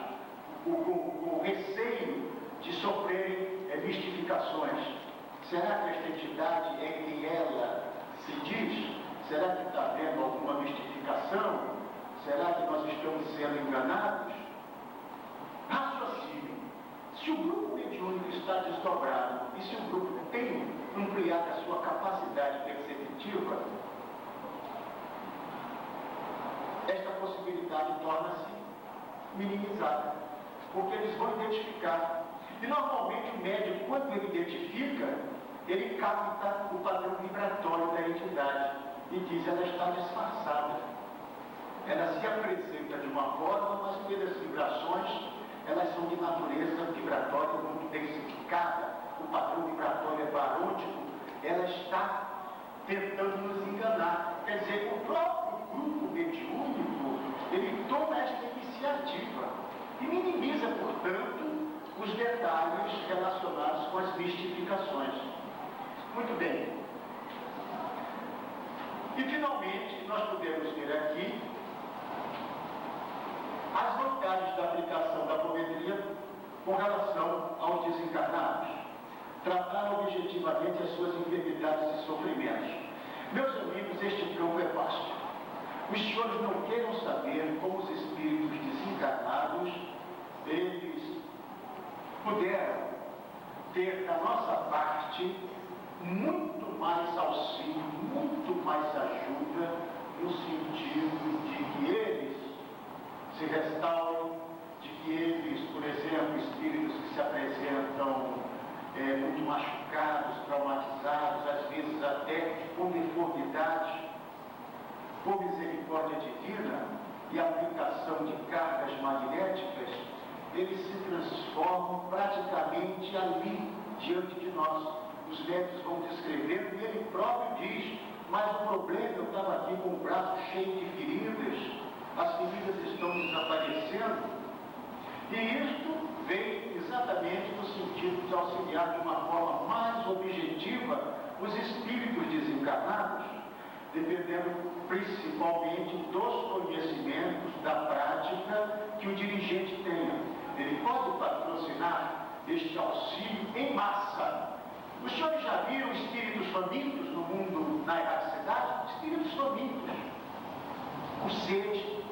com receio de sofrerem mistificações? Será que esta entidade é quem ela se diz? Será que está havendo alguma mistificação? Será que nós estamos sendo enganados? Raciocínio. Se o grupo mediúnico está desdobrado e se o grupo tem ampliado a sua capacidade perceptiva, esta possibilidade torna-se minimizada, porque eles vão identificar. E normalmente o médium, quando ele identifica, ele capta o padrão vibratório da entidade e diz: ela está disfarçada. Ela se apresenta de uma forma, mas pelas vibrações, elas são de natureza vibratória muito densificada, o padrão vibratório é barótico, ela está tentando nos enganar. Quer dizer, o próprio grupo mediúnico, ele toma esta iniciativa e minimiza, portanto, os detalhes relacionados com as mistificações. Muito bem. E, finalmente, nós podemos ver aqui as vantagens da aplicação da apometria com relação aos desencarnados. Tratar objetivamente as suas enfermidades e sofrimentos. Meus amigos, este campo é vasto. Os senhores não queiram saber como os espíritos desencarnados, eles puderam ter da nossa parte muito mais auxílio, muito mais ajuda, no sentido de que eles se restaurem, de que eles, por exemplo, espíritos que se apresentam muito machucados, traumatizados, às vezes até com deformidade, por misericórdia divina e aplicação de cargas magnéticas, eles se transformam praticamente ali, diante de nós. Os médicos vão descrevendo e ele próprio diz: mas o problema, eu estava aqui com o braço cheio de feridas, as feridas estão desaparecendo. E isto vem exatamente no sentido de auxiliar de uma forma mais objetiva os espíritos desencarnados, dependendo principalmente dos conhecimentos, da prática que o dirigente tenha. Ele pode patrocinar este auxílio em massa. Os senhores já viram espíritos famintos no mundo, na erraticidade? Espíritos famintos, com sede,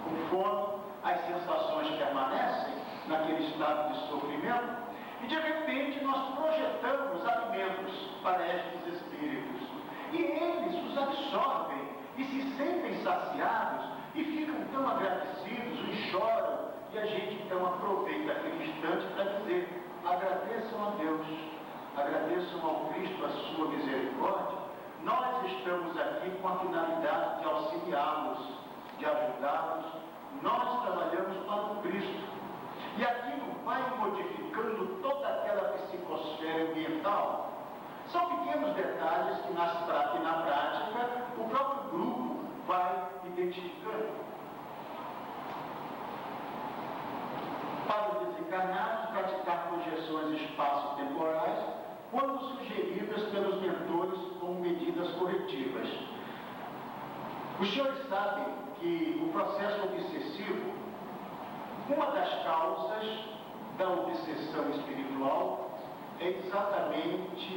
com fome, as sensações permanecem naquele estado de sofrimento e de repente nós projetamos alimentos para estes espíritos e eles os absorvem e se sentem saciados e ficam tão agradecidos e choram, e a gente então aproveita aquele instante para dizer: agradeçam a Deus, agradeçam ao Cristo a sua misericórdia, nós estamos aqui com a finalidade de auxiliá-los, de ajudá-los, nós trabalhamos para o Cristo. E aquilo vai modificando toda aquela psicosfera ambiental. São pequenos detalhes que na prática o próprio grupo vai identificando. Para os desencarnados, praticar projeções espaço-temporais quando sugeridas pelos mentores como medidas corretivas. Os senhores sabem que o processo obsessivo, uma das causas da obsessão espiritual é exatamente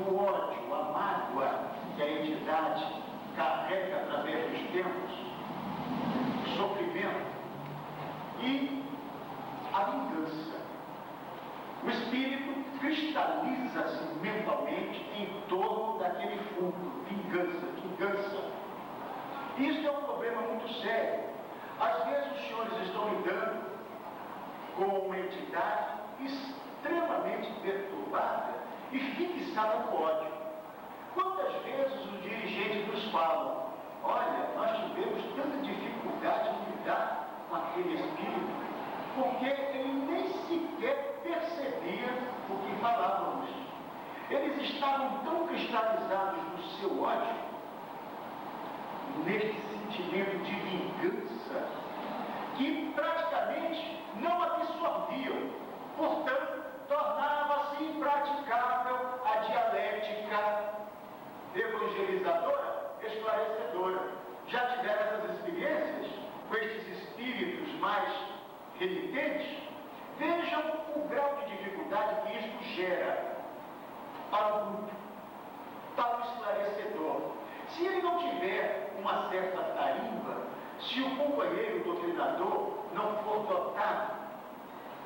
o ódio, a mágoa que a entidade carrega através dos tempos, o sofrimento e a vingança. O espírito cristaliza-se mentalmente em torno daquele fundo, vingança, vingança. Isso é um problema muito sério. Às vezes os senhores estão lidando com uma entidade extremamente perturbada e fixada no ódio. Quantas vezes os dirigentes nos falam: olha, nós tivemos tanta dificuldade em lidar com aquele espírito, porque ele nem sequer percebia o que falávamos. Eles estavam tão cristalizados no seu ódio, neste sentimento de vingança, que praticamente não absorviam, portanto, tornava-se impraticável penitentes, vejam o grau de dificuldade que isto gera para o grupo, para o esclarecedor. Se ele não tiver uma certa tarimba, se o companheiro doutrinador não for dotado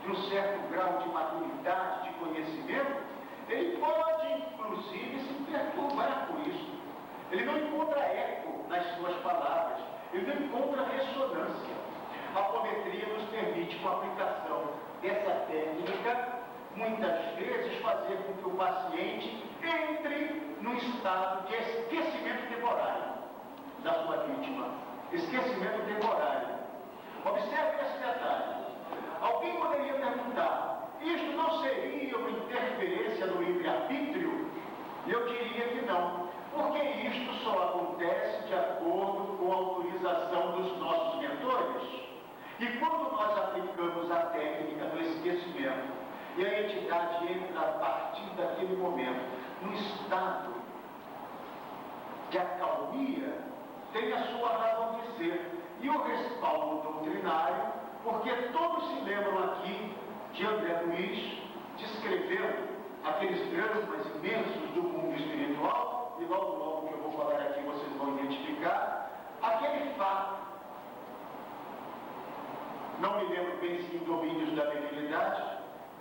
de um certo grau de maturidade, de conhecimento, ele pode, inclusive, se perturbar por isso. Ele não encontra eco nas suas palavras, ele não encontra ressonância. A apometria nos permite, com a aplicação dessa técnica, muitas vezes fazer com que o paciente entre num estado de esquecimento temporário da sua vítima. Esquecimento temporário. Observe esse detalhe. Alguém poderia perguntar, isto não seria uma interferência no livre-arbítrio? Eu diria que não, porque isto só acontece de acordo com a autorização dos nossos mentores. E quando nós aplicamos a técnica do esquecimento, e a entidade entra a partir daquele momento num estado de acalmia, tem a sua razão de ser. E o respaldo doutrinário, porque todos se lembram aqui de André Luiz descrevendo aqueles dramas imensos do mundo espiritual, e logo que eu vou falar aqui vocês vão identificar, aquele fato, não me lembro bem se em domínios da mediunidade,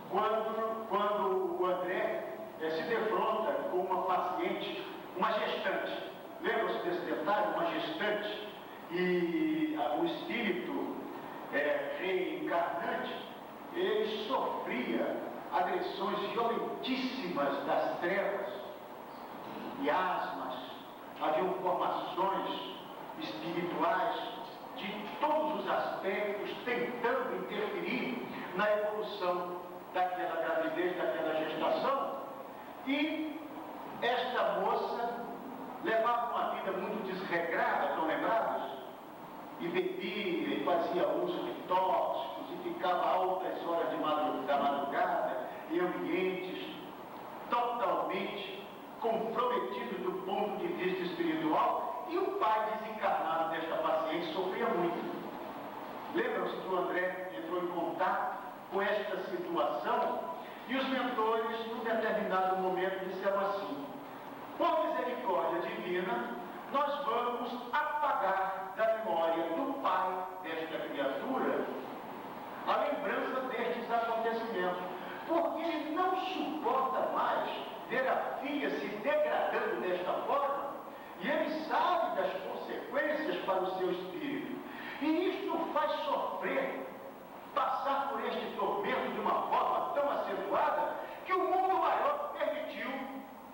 quando o André se defronta com uma paciente, uma gestante. Lembram-se desse detalhe? Uma gestante, e o espírito reencarnante, ele sofria agressões violentíssimas das trevas, miasmas, haviam formações espirituais de todos os aspectos tentando interferir na evolução daquela gravidez, daquela gestação, e esta moça levava uma vida muito desregrada, estão lembrados? E bebia e fazia uso de tóxicos e ficava altas horas da madrugada em ambientes totalmente comprometidos do ponto de vista espiritual, e o pai desencarnado desta paciente sofria muito. Lembram-se que o André entrou em contato com esta situação e os mentores, num determinado momento, disseram assim: por misericórdia divina, nós vamos apagar da memória do pai desta criatura a lembrança destes acontecimentos, porque ele não suporta mais ver a filha se degradando desta forma, e ele sabe das consequências para o seu espírito, e isto faz sofrer, passar por este tormento de uma forma tão acentuada, que o mundo maior permitiu,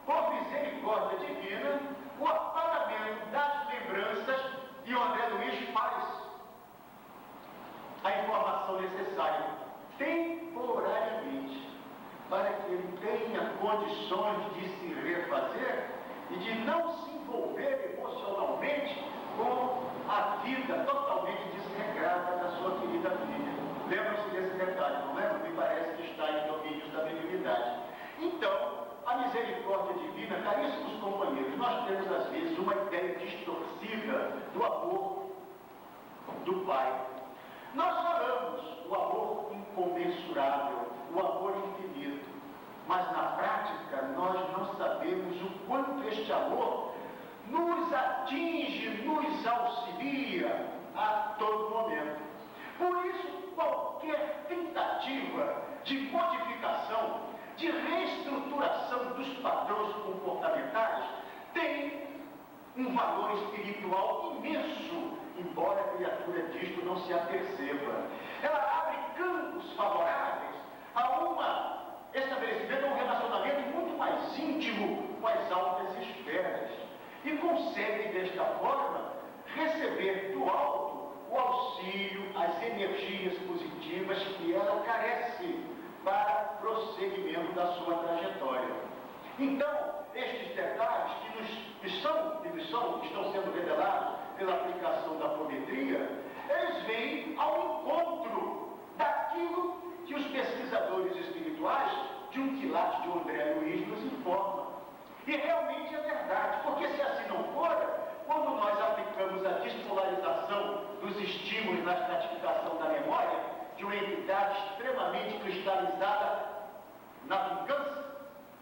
por misericórdia divina, o apagamento das lembranças, e o André Luiz faz a informação necessária temporariamente, para que ele tenha condições de se refazer e de não se envolver emocionalmente com a vida totalmente desregrada da sua querida filha. Lembram-se desse detalhe, não lembram? Me parece que está em domínios da mediunidade. Então, a misericórdia divina, caríssimos companheiros, nós temos às vezes uma ideia distorcida do amor do Pai. Nós falamos o amor incomensurável, o amor infinito, mas na prática nós não sabemos o quanto este amor nos atinge, nos auxilia a todo momento. Por isso, qualquer tentativa de modificação, de reestruturação dos padrões comportamentais tem um valor espiritual imenso, embora a criatura disto não se aperceba. Ela abre campos favoráveis a estabelecimento, a um relacionamento muito mais íntimo com as altas esferas, e consegue desta forma receber do alto o auxílio, as energias positivas que ela carece para prosseguimento da sua trajetória. Então, estes detalhes que estão sendo revelados pela aplicação da apometria, eles vêm ao encontro daquilo que os pesquisadores espirituais de um quilate de André Luiz nos informam. E realmente é verdade, porque se assim não for, quando nós aplicamos a despolarização dos estímulos na estratificação da memória de uma entidade mediunidade extremamente cristalizada na vingança,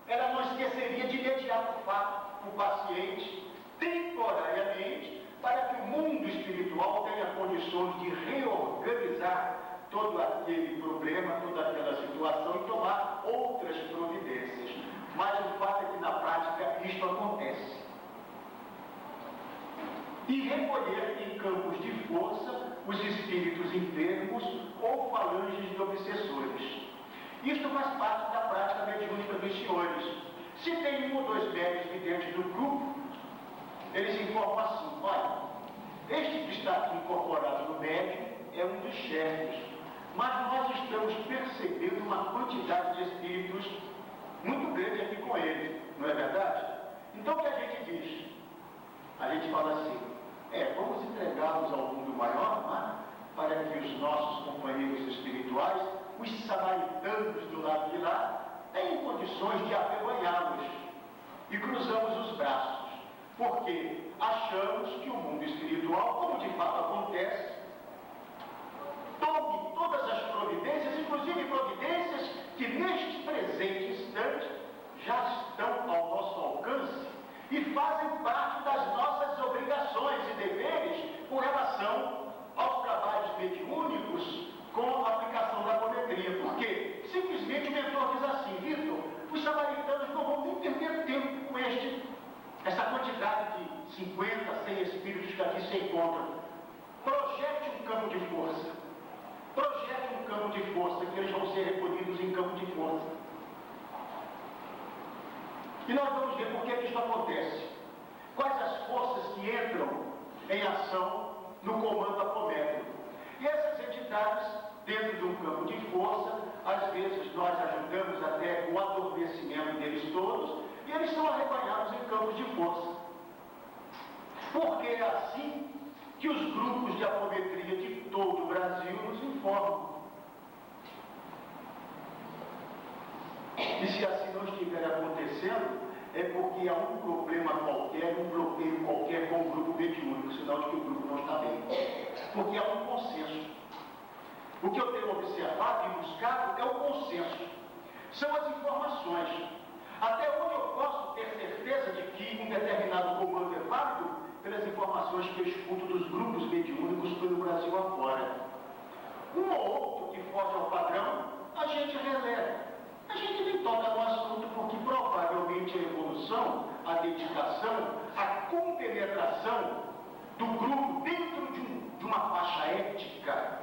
ela não esqueceria de imediato o fato, o paciente, temporariamente, para que o mundo espiritual tenha condições de reorganizar todo aquele problema, toda aquela situação e tomar outras providências. Mas o fato é que na prática isto acontece. E recolher em campos de força os espíritos enfermos ou falanges de obsessores. Isto faz parte da prática mediúnica dos senhores. Se tem um ou dois médios videntes do grupo, eles informam assim: olha, este que está aqui incorporado no médium é um dos chefes, mas nós estamos percebendo uma quantidade de espíritos muito grande aqui com ele, não é verdade? Então o que a gente diz? A gente fala assim: vamos entregá-los ao mundo maior, não é? Para que os nossos companheiros espirituais, os samaritanos do lado de lá, tenham condições de acompanhá-los. E cruzamos os braços, porque achamos que o mundo espiritual, como de fato acontece, tome todas as providências, inclusive providências que neste presente instante já estão ao nosso alcance e fazem parte das nossas obrigações e deveres com relação aos trabalhos mediúnicos com a aplicação da apometria. Por quê? Simplesmente o mentor diz assim: Vitor, os samaritanos não vão nem perder tempo com essa quantidade de 50, 100 espíritos que aqui se encontram. Projete um campo de força. Projete um campo de força, que eles vão ser recolhidos em campo de força. E nós vamos ver por que isso acontece. Quais as forças que entram em ação no comando apométrico. E essas entidades, dentro de um campo de força, às vezes nós ajudamos até o adormecimento deles todos, e eles são arrebanhados em campos de força. Porque é assim que os grupos de apometria de todo o Brasil nos informam. E se assim não estiver acontecendo, é porque há um problema qualquer, um bloqueio qualquer com o grupo mediúnico, sinal de que o grupo não está bem. Porque há um consenso. O que eu tenho observado e buscado é o consenso. São as informações. Até onde eu posso ter certeza de que um determinado comando é válido? Pelas informações que eu escuto dos grupos mediúnicos pelo Brasil afora. Um ou outro que foge ao padrão, a gente releva. A gente nem toca no assunto porque provavelmente a evolução, a dedicação, a compenetração do grupo dentro de uma faixa ética,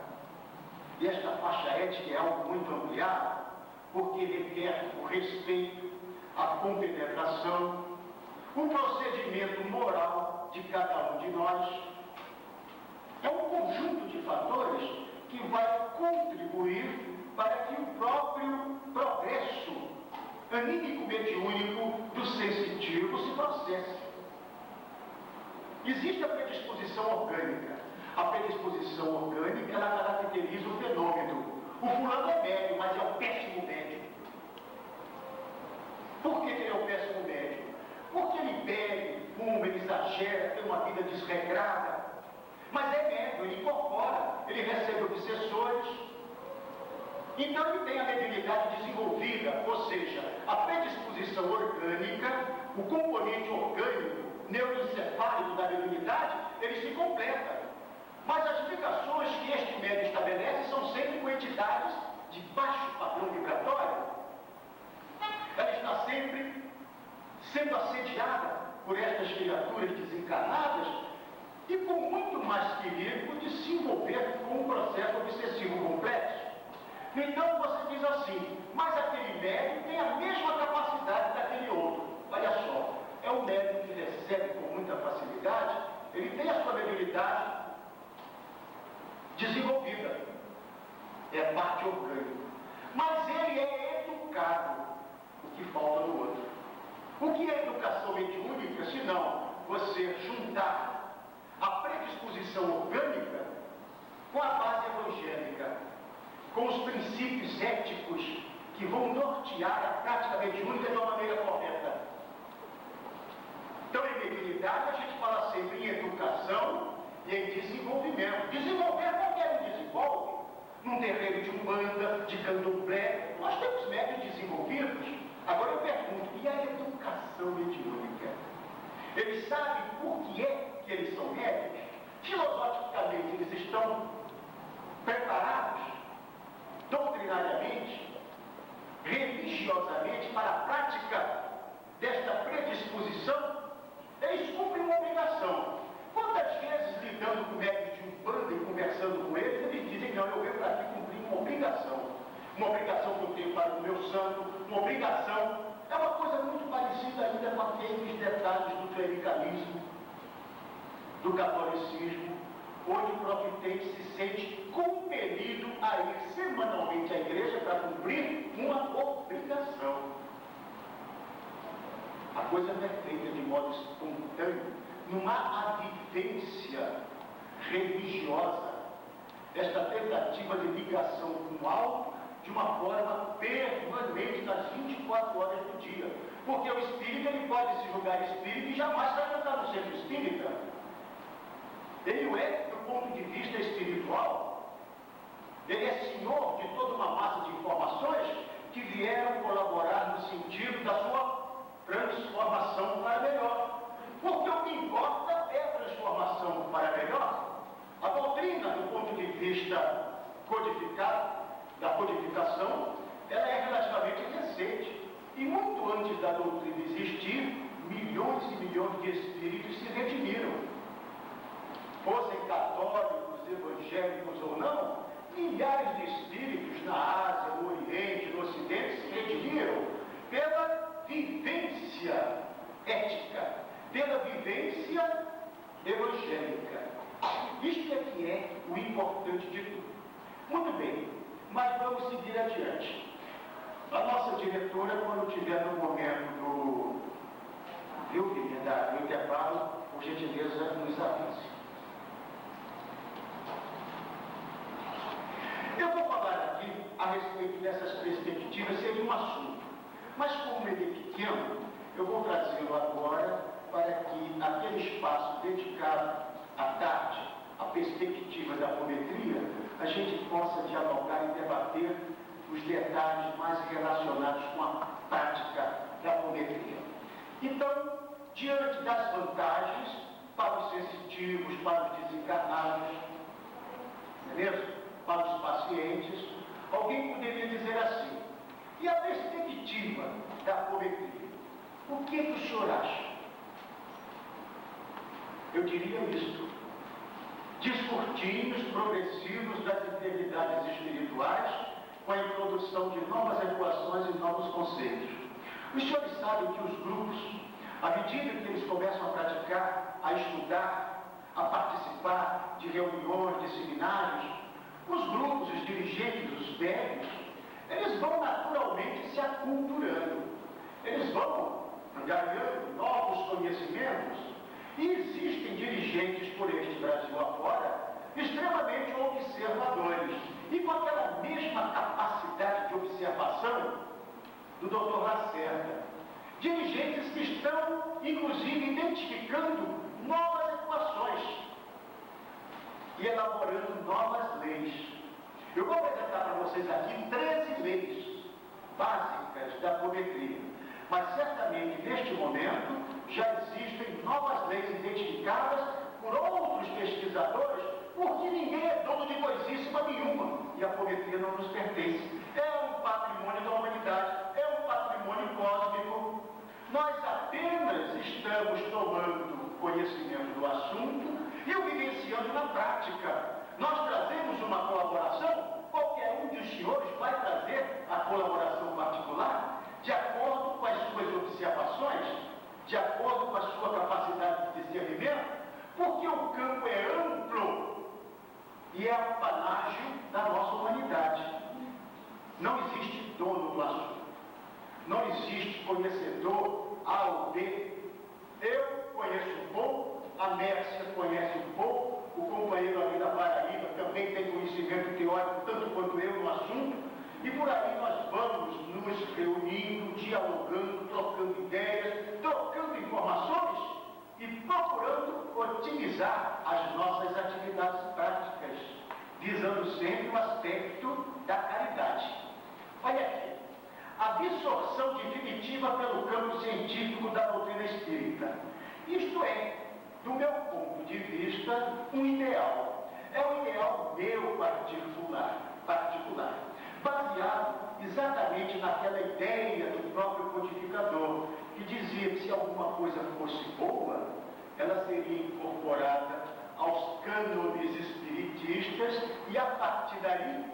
e esta faixa ética é algo muito ampliado, porque requer o respeito, a compenetração, o procedimento moral de cada um de nós. É um conjunto de fatores que vai contribuir para que o próprio progresso anímico-mediúnico do sensitivo se processe. Existe a predisposição orgânica. A predisposição orgânica, ela caracteriza o fenômeno. O fulano é médium, mas é um péssimo médium. Por que ele é um péssimo médium? Porque ele bebe, fuma, ele exagera, tem uma vida desregrada. Mas é médium, ele incorpora, ele recebe obsessores. Então ele tem a mediunidade desenvolvida, ou seja, a predisposição orgânica, o componente orgânico, neuroencefálico da mediunidade, ele se completa. Mas as ligações que este médium estabelece são sempre com entidades de baixo padrão vibratório. Ela está sempre sendo assediada por estas criaturas desencarnadas e com muito mais perigo de se envolver com um processo obsessivo complexo. Então você diz assim: mas aquele médium tem a mesma capacidade daquele outro. Olha só, é um médium que recebe com muita facilidade, ele tem a sua mediunidade desenvolvida, é parte orgânica, mas ele é educado, o que falta no outro. O que é educação mediúnica, se não você juntar a predisposição orgânica com a base evangélica, com os princípios éticos que vão nortear a prática mediúnica de uma maneira correta. Então, em mediunidade, a gente fala sempre em educação e em desenvolvimento. Desenvolver qualquer um desenvolve. num terreiro de umbanda, de candomblé. Nós temos médios desenvolvidos. Agora eu pergunto, e a educação mediúnica? Eles sabem por que é que eles são médios? Filosoficamente, eles estão preparados, doutrinariamente, religiosamente, para a prática desta predisposição? Eles cumprem uma obrigação. Quantas vezes, lidando com médicos de umbanda e conversando com eles dizem, não, eu venho para aqui cumprir uma obrigação que eu tenho para o meu santo, uma obrigação. É uma coisa muito parecida ainda com aqueles detalhes do clericalismo, do catolicismo, onde o providente se sente compelido a ir semanalmente à igreja para cumprir uma obrigação. A coisa não é feita de modo espontâneo, não há advivência religiosa, esta tentativa de ligação com o alto de uma forma permanente nas 24 horas do dia. Porque o espírita, ele pode se julgar espírita e jamais vai entrar no centro espírita. Ele é, do ponto de vista espiritual, ele é senhor de toda uma massa de informações que vieram colaborar no sentido da sua transformação para melhor. Porque o que importa é a transformação para melhor. A doutrina, do ponto de vista codificado, da codificação, ela é relativamente recente. E muito antes da doutrina existir, milhões e milhões de espíritos se redimiram. Fossem católicos, evangélicos ou não, milhares de espíritos na Ásia, no Oriente, no Ocidente se redimiram pela vivência ética, pela vivência evangélica. Isto é que é o importante de tudo. Muito bem, mas vamos seguir adiante. A nossa diretora, quando tiver no momento do intervalo, por gentileza, nos avise. Eu vou falar aqui a respeito dessas perspectivas, seria um assunto. Mas como ele é pequeno, eu vou trazê-lo agora para que aquele espaço dedicado à tarde, à perspectiva da apometria, a gente possa dialogar e debater os detalhes mais relacionados com a prática da apometria. Então, diante das vantagens para os sensitivos, para os desencarnados, não é mesmo? Para os pacientes, alguém poderia dizer assim, e a perspectiva da apometria? O que o senhor acha? Eu diria isto. Descortinos progressivos das integridades espirituais, com a introdução de novas equações e novos conceitos. Os senhores sabem que os grupos, à medida que eles começam a praticar, a estudar, a participar de reuniões, de seminários, os grupos, os dirigentes, os velhos, eles vão naturalmente se aculturando. Eles vão ganhando novos conhecimentos. E existem dirigentes por este Brasil afora, extremamente observadores, e com aquela mesma capacidade de observação do Dr. Lacerda. Dirigentes que estão, inclusive, identificando novas equações e elaborando novas leis. Eu vou apresentar para vocês aqui 13 leis básicas da apometria, mas certamente, neste momento, já existem novas leis identificadas por outros pesquisadores, porque ninguém é dono de coisíssima nenhuma, e a apometria não nos pertence. É um patrimônio da humanidade, é um patrimônio cósmico. Nós apenas estamos tomando conhecimento do assunto e o vivenciando na prática. Nós trazemos uma colaboração, qualquer um dos senhores vai trazer a colaboração particular, de acordo com as suas observações, de acordo com a sua capacidade de discernimento, porque o campo é amplo e é apanágio da nossa humanidade. Não existe dono do assunto. Não existe conhecedor A ou B. Eu conheço um pouco, a Mércia conhece um pouco, o companheiro ali da Paraíba também tem conhecimento teórico, tanto quanto eu, no assunto, e por aí nós vamos nos reunindo, dialogando, trocando ideias, trocando informações e procurando otimizar as nossas atividades práticas. visando sempre o aspecto da caridade. Olha aqui, a absorção definitiva pelo campo científico da doutrina espírita. Isto é, do meu ponto de vista, um ideal. É um ideal meu particular, baseado exatamente naquela ideia do próprio codificador, que dizia que se alguma coisa fosse boa, ela seria incorporada aos cânones espiritistas e a partir daí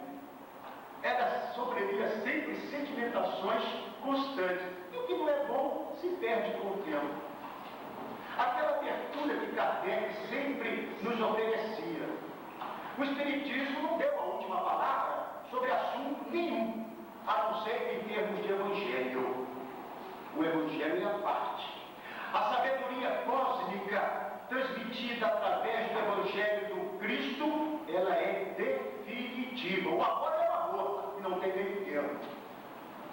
ela sobreviria sempre sedimentações constantes. E o que não é bom se perde com o tempo. Aquela abertura que Kardec sempre nos oferecia. O Espiritismo não deu a última palavra sobre assunto nenhum, a não ser em termos de Evangelho. O Evangelho é a parte. A sabedoria cósmica transmitida através do Evangelho do Cristo, ela é definitiva. O amor é o amor, e não tem meio termo.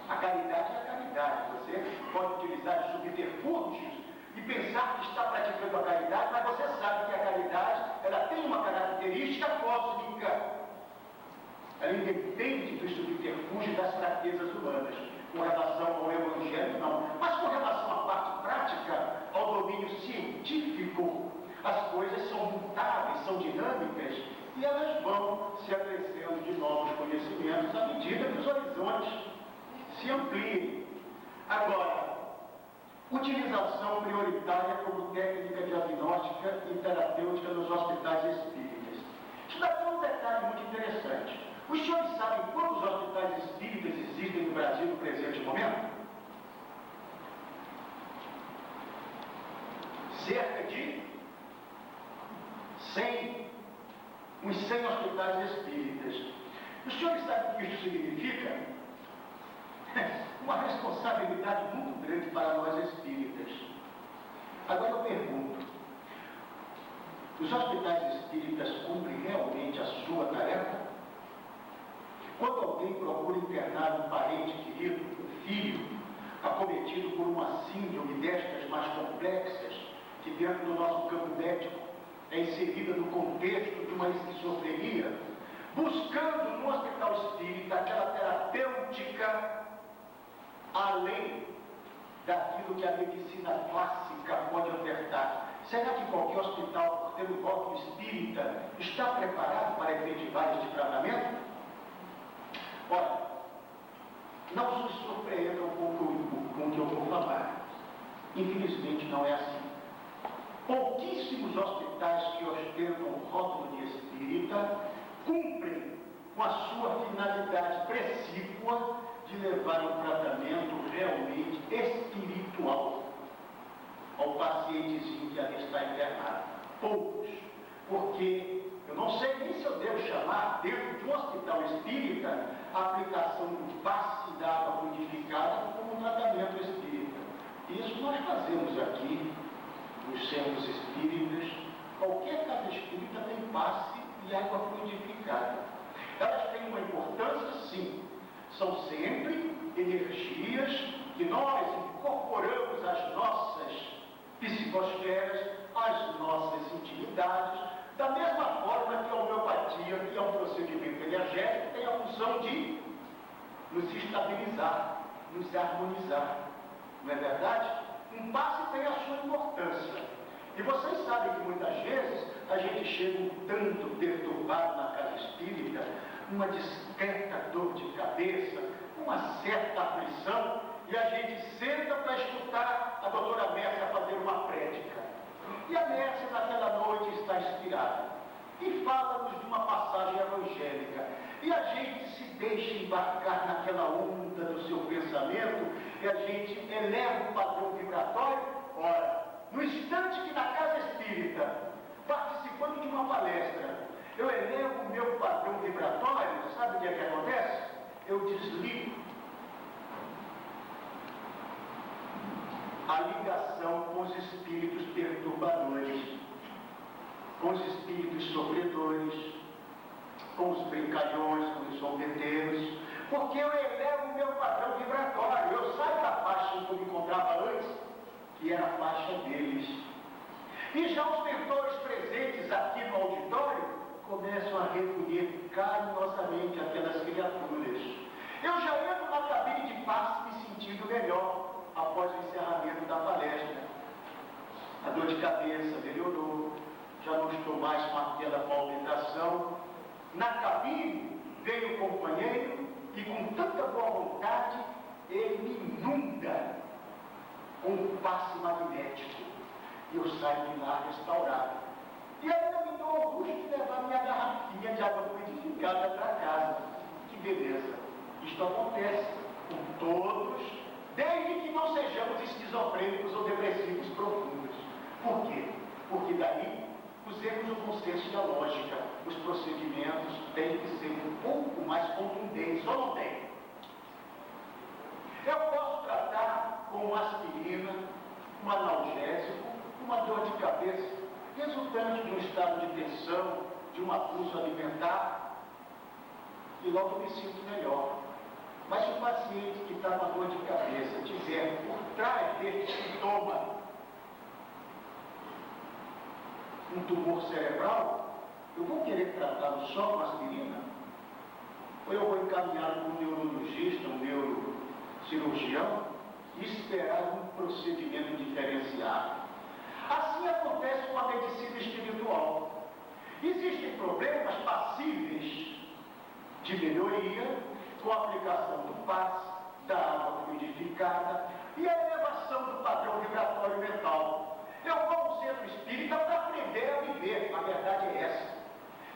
A caridade é a caridade. Você pode utilizar subterfúgios e pensar que está praticando a caridade, mas você sabe que a caridade, ela tem uma característica cósmica. Ela independe dos subterfúgios das fraquezas humanas. Com relação ao Evangelho, não. Mas com relação à parte prática, ao domínio científico, as coisas são mutáveis, são dinâmicas, e elas vão se acrescendo de novos conhecimentos à medida que os horizontes se ampliem. Agora, utilização prioritária como técnica diagnóstica e terapêutica nos hospitais espíritas. Isso daqui é um detalhe muito interessante. Os senhores sabem quantos hospitais espíritas existem no Brasil no presente momento? Cerca de 100, uns 100 hospitais espíritas. Os senhores sabem o que isso significa? Uma responsabilidade muito grande para nós espíritas. Agora eu pergunto, os hospitais espíritas cumprem realmente a sua tarefa? Quando alguém procura internar um parente querido, um filho, acometido por uma síndrome destas mais complexas, que dentro do nosso campo médico é inserida no contexto de uma esquizofrenia, buscando no hospital espírita aquela terapêutica além daquilo que a medicina clássica pode ofertar. Será que qualquer hospital, por ter um voto espírita, está preparado para efetivar este tratamento? Olha, não se surpreendam com o que eu vou falar. Infelizmente não é assim. Pouquíssimos hospitais que ostentam o rótulo de espírita cumprem com a sua finalidade precípua de levar um tratamento realmente espiritual ao pacientezinho que ali está internado. Poucos, porque eu não sei nem se eu devo chamar, dentro de um hospital espírita, a aplicação do passe da água fluidificada como um tratamento espírita. Isso nós fazemos aqui, nos centros espíritas. Qualquer casa espírita tem passe e água fluidificada. Elas têm uma importância, sim. São sempre energias que nós incorporamos às nossas psicosferas, às nossas intimidades, da mesma forma que a homeopatia, que é um procedimento energético, tem a função de nos estabilizar, nos harmonizar. Não é verdade? Um passe tem a sua importância. E vocês sabem que muitas vezes a gente chega um tanto perturbado na casa espírita, uma discreta dor de cabeça, uma certa aflição, e a gente senta para escutar a doutora Mércia fazer uma prédica. E a Mércia naquela noite está inspirada e fala-nos de uma passagem evangélica. E a gente se deixa embarcar naquela onda do seu pensamento e a gente eleva o padrão vibratório. Ora, no instante que na casa espírita, participando de uma palestra, eu elevo o meu padrão vibratório, sabe o que é que acontece? Eu desligo a ligação com os espíritos perturbadores, com os espíritos sofredores, com os brincalhões, com os zombeteiros, porque eu elevo o meu padrão vibratório. Eu saio da faixa em que eu me encontrava antes, que era a faixa deles. E já os mentores presentes aqui no auditório começam a recolher carinhosamente aquelas criaturas. Eu já entro na cabine de passe me sentindo melhor após o encerramento da palestra. A dor de cabeça melhorou, já não estou mais com aquela palpitação. Na cabine veio o companheiro e com tanta boa vontade ele me inunda com um passe magnético. E eu saio de lá restaurado. E ainda me dou o luxo de levar minha garrafinha de água fluidificada para casa. Que beleza! Isto acontece com todos, desde que não sejamos esquizofrênicos ou depressivos profundos. Por quê? Porque daí usemos o bom senso e a lógica. Os procedimentos têm que ser um pouco mais contundentes, ou não tem? Eu posso tratar com uma aspirina, um analgésico, uma dor de cabeça, resultante de um estado de tensão, de um abuso alimentar, e logo me sinto melhor. Mas se o paciente que está com a dor de cabeça tiver por trás desse sintoma um tumor cerebral, eu vou querer tratá-lo só com aspirina? Ou eu vou encaminhar para um neurologista, um neurocirurgião e esperar um procedimento diferenciado? Assim acontece com a medicina espiritual. Existem problemas passíveis de melhoria com a aplicação do passe, da água fluidificada e a elevação do padrão vibratório mental. Eu vou ao centro espírita para aprender a viver, a verdade é essa.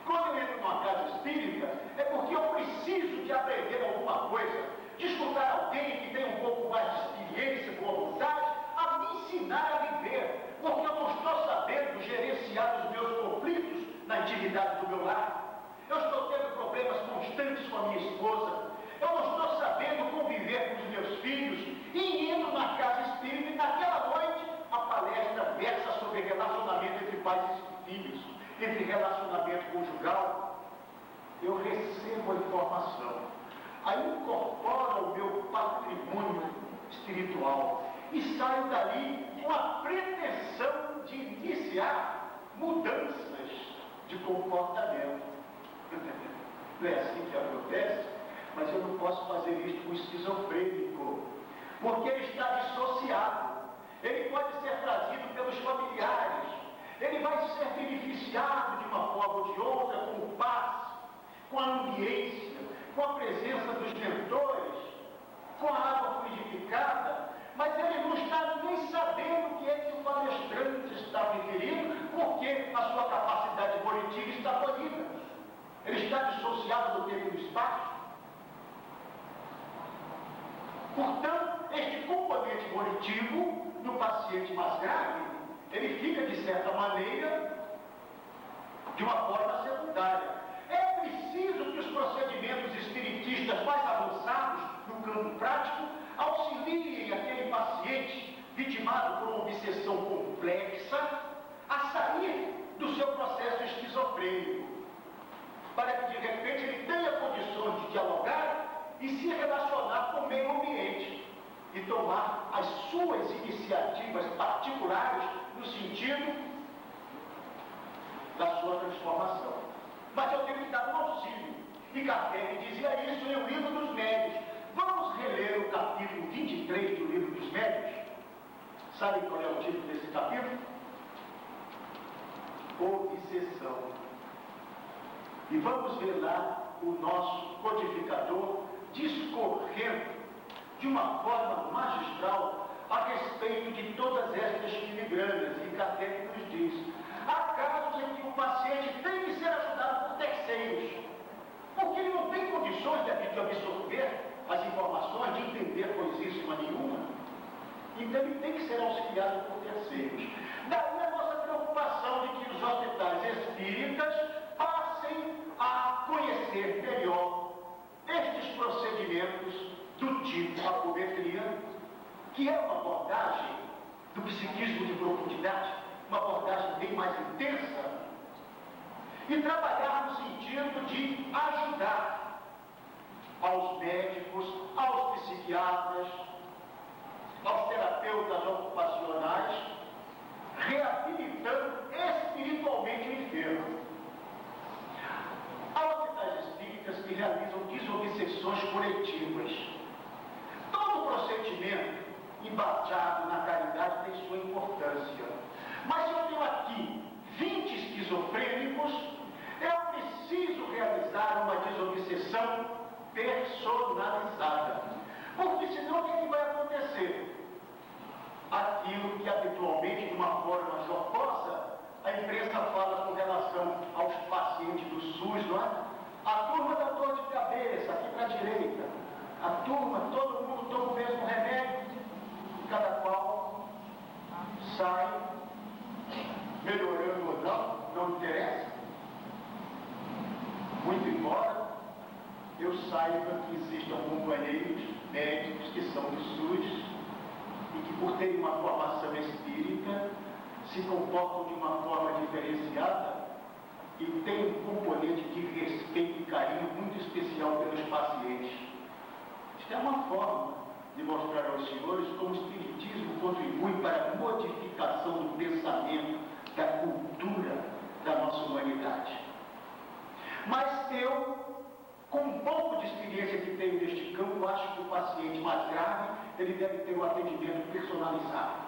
Quando eu entro numa casa espírita, é porque eu preciso de aprender alguma coisa, de escutar alguém que tem um pouco mais de experiência, boa vontade, a me ensinar a viver, porque eu não estou sabendo gerenciar os meus conflitos na intimidade do meu lar. Eu estou tendo problemas constantes com a minha esposa. Eu não estou sabendo conviver com os meus filhos. E indo na casa espírita, e naquela noite, a palestra versa sobre relacionamento entre pais e filhos, entre relacionamento conjugal. Eu recebo a informação, aí incorporo o meu patrimônio espiritual e saio dali com a pretensão de iniciar mudanças de comportamento. Não é assim que acontece? Mas eu não posso fazer isso com o esquizofrênico, porque ele está dissociado. Ele pode ser trazido pelos familiares, ele vai ser beneficiado de uma forma ou de outra com o passe, com a ambiência, com a presença dos mentores, com a água fluidificada, mas ele não está nem sabendo o que é que o palestrante está referindo, porque a sua capacidade volitiva está tolhida. Ele está dissociado do tempo e do espaço. Portanto, este componente volitivo do paciente mais grave, ele fica, de certa maneira, de uma forma secundária. É preciso que os procedimentos espiritistas mais avançados no campo prático auxiliem aquele paciente vitimado por uma obsessão complexa a sair do seu processo esquizofrênico, para que de repente ele tenha condições de dialogar e se relacionar com o meio ambiente e tomar as suas iniciativas particulares no sentido da sua transformação. Mas eu tenho que dar um auxílio. E Kardec dizia isso em O Livro dos Médios. Vamos reler o capítulo 23 do Livro dos Médios? Sabem qual é o título desse capítulo? Obsessão. E vamos ver lá o nosso codificador discorrendo de uma forma magistral a respeito de todas estas filigranas. E Kardec nos diz: há casos em que o paciente tem que ser ajudado por terceiros, porque ele não tem condições de absorver as informações, de entender coisíssima nenhuma. Então ele tem que ser auxiliado por terceiros. Daí a nossa preocupação de que os hospitais espíritas passem a conhecer melhor estes procedimentos do tipo apometria, que é uma abordagem do psiquismo de profundidade, uma abordagem bem mais intensa, e trabalhar no sentido de ajudar aos médicos, aos psiquiatras, aos terapeutas ocupacionais, reabilitando espiritualmente o enfermo. instituições coletivas. Todo procedimento embasado na caridade tem sua importância. Mas se eu tenho aqui 20 esquizofrênicos, eu preciso realizar uma desobsessão personalizada. Porque senão o que vai acontecer? Aquilo que habitualmente, de uma forma jocosa, a imprensa fala com relação aos pacientes do SUS, não é? A turma da dor de cabeça, aqui para a direita. A turma, todo mundo toma o mesmo remédio, cada qual sai melhorando ou não interessa. Muito embora eu saiba que existam companheiros médicos que são do SUS e que, por terem uma formação espírita, se comportam de uma forma diferenciada e têm um componente de respeito e carinho muito especial pelos pacientes. Isto é uma forma de mostrar aos senhores como o Espiritismo contribui para a modificação do pensamento, da cultura da nossa humanidade. Mas eu, com um pouco de experiência que tenho neste campo, acho que o paciente mais grave, ele deve ter um atendimento personalizado.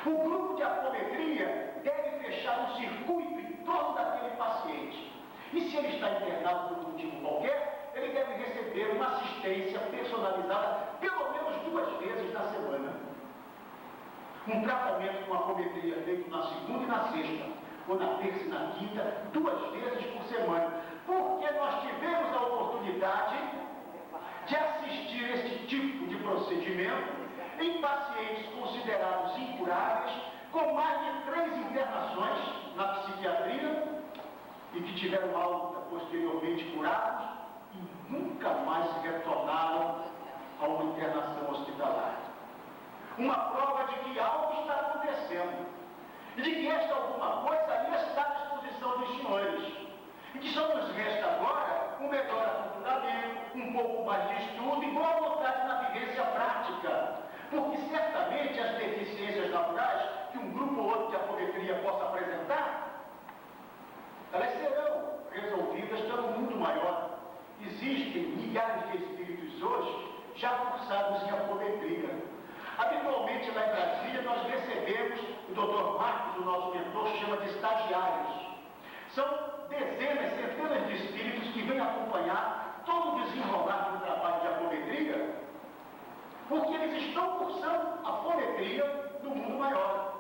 O grupo de apometria deve fechar um circuito em torno daquele paciente. E se ele está internado por um motivo qualquer, ele deve receber uma assistência personalizada pelo menos 2 vezes na semana. Um tratamento com apometria feito na segunda e na sexta, ou na terça e na quinta, 2 vezes por semana. Porque nós tivemos a oportunidade de assistir esse tipo de procedimento em pacientes considerados incuráveis, com mais de 3 internações na psiquiatria e que tiveram alta posteriormente curados e nunca mais retornaram a uma internação hospitalar. Uma prova de que algo está acontecendo e de que esta alguma coisa ali está à disposição dos senhores e que só nos resta agora um melhor aprofundamento, um pouco mais de estudo e boa vontade na vivência prática. Porque certamente as deficiências naturais que um grupo ou outro de apometria possa apresentar, elas serão resolvidas pelo mundo maior. Existem milhares de espíritos hoje já cursados em apometria. Habitualmente lá em Brasília nós recebemos, o Dr. Marcos, o nosso mentor, chama de estagiários. São dezenas, centenas de espíritos que vêm acompanhar todo o desenrolar do trabalho de apometria, porque eles estão cursando a apometria no mundo maior.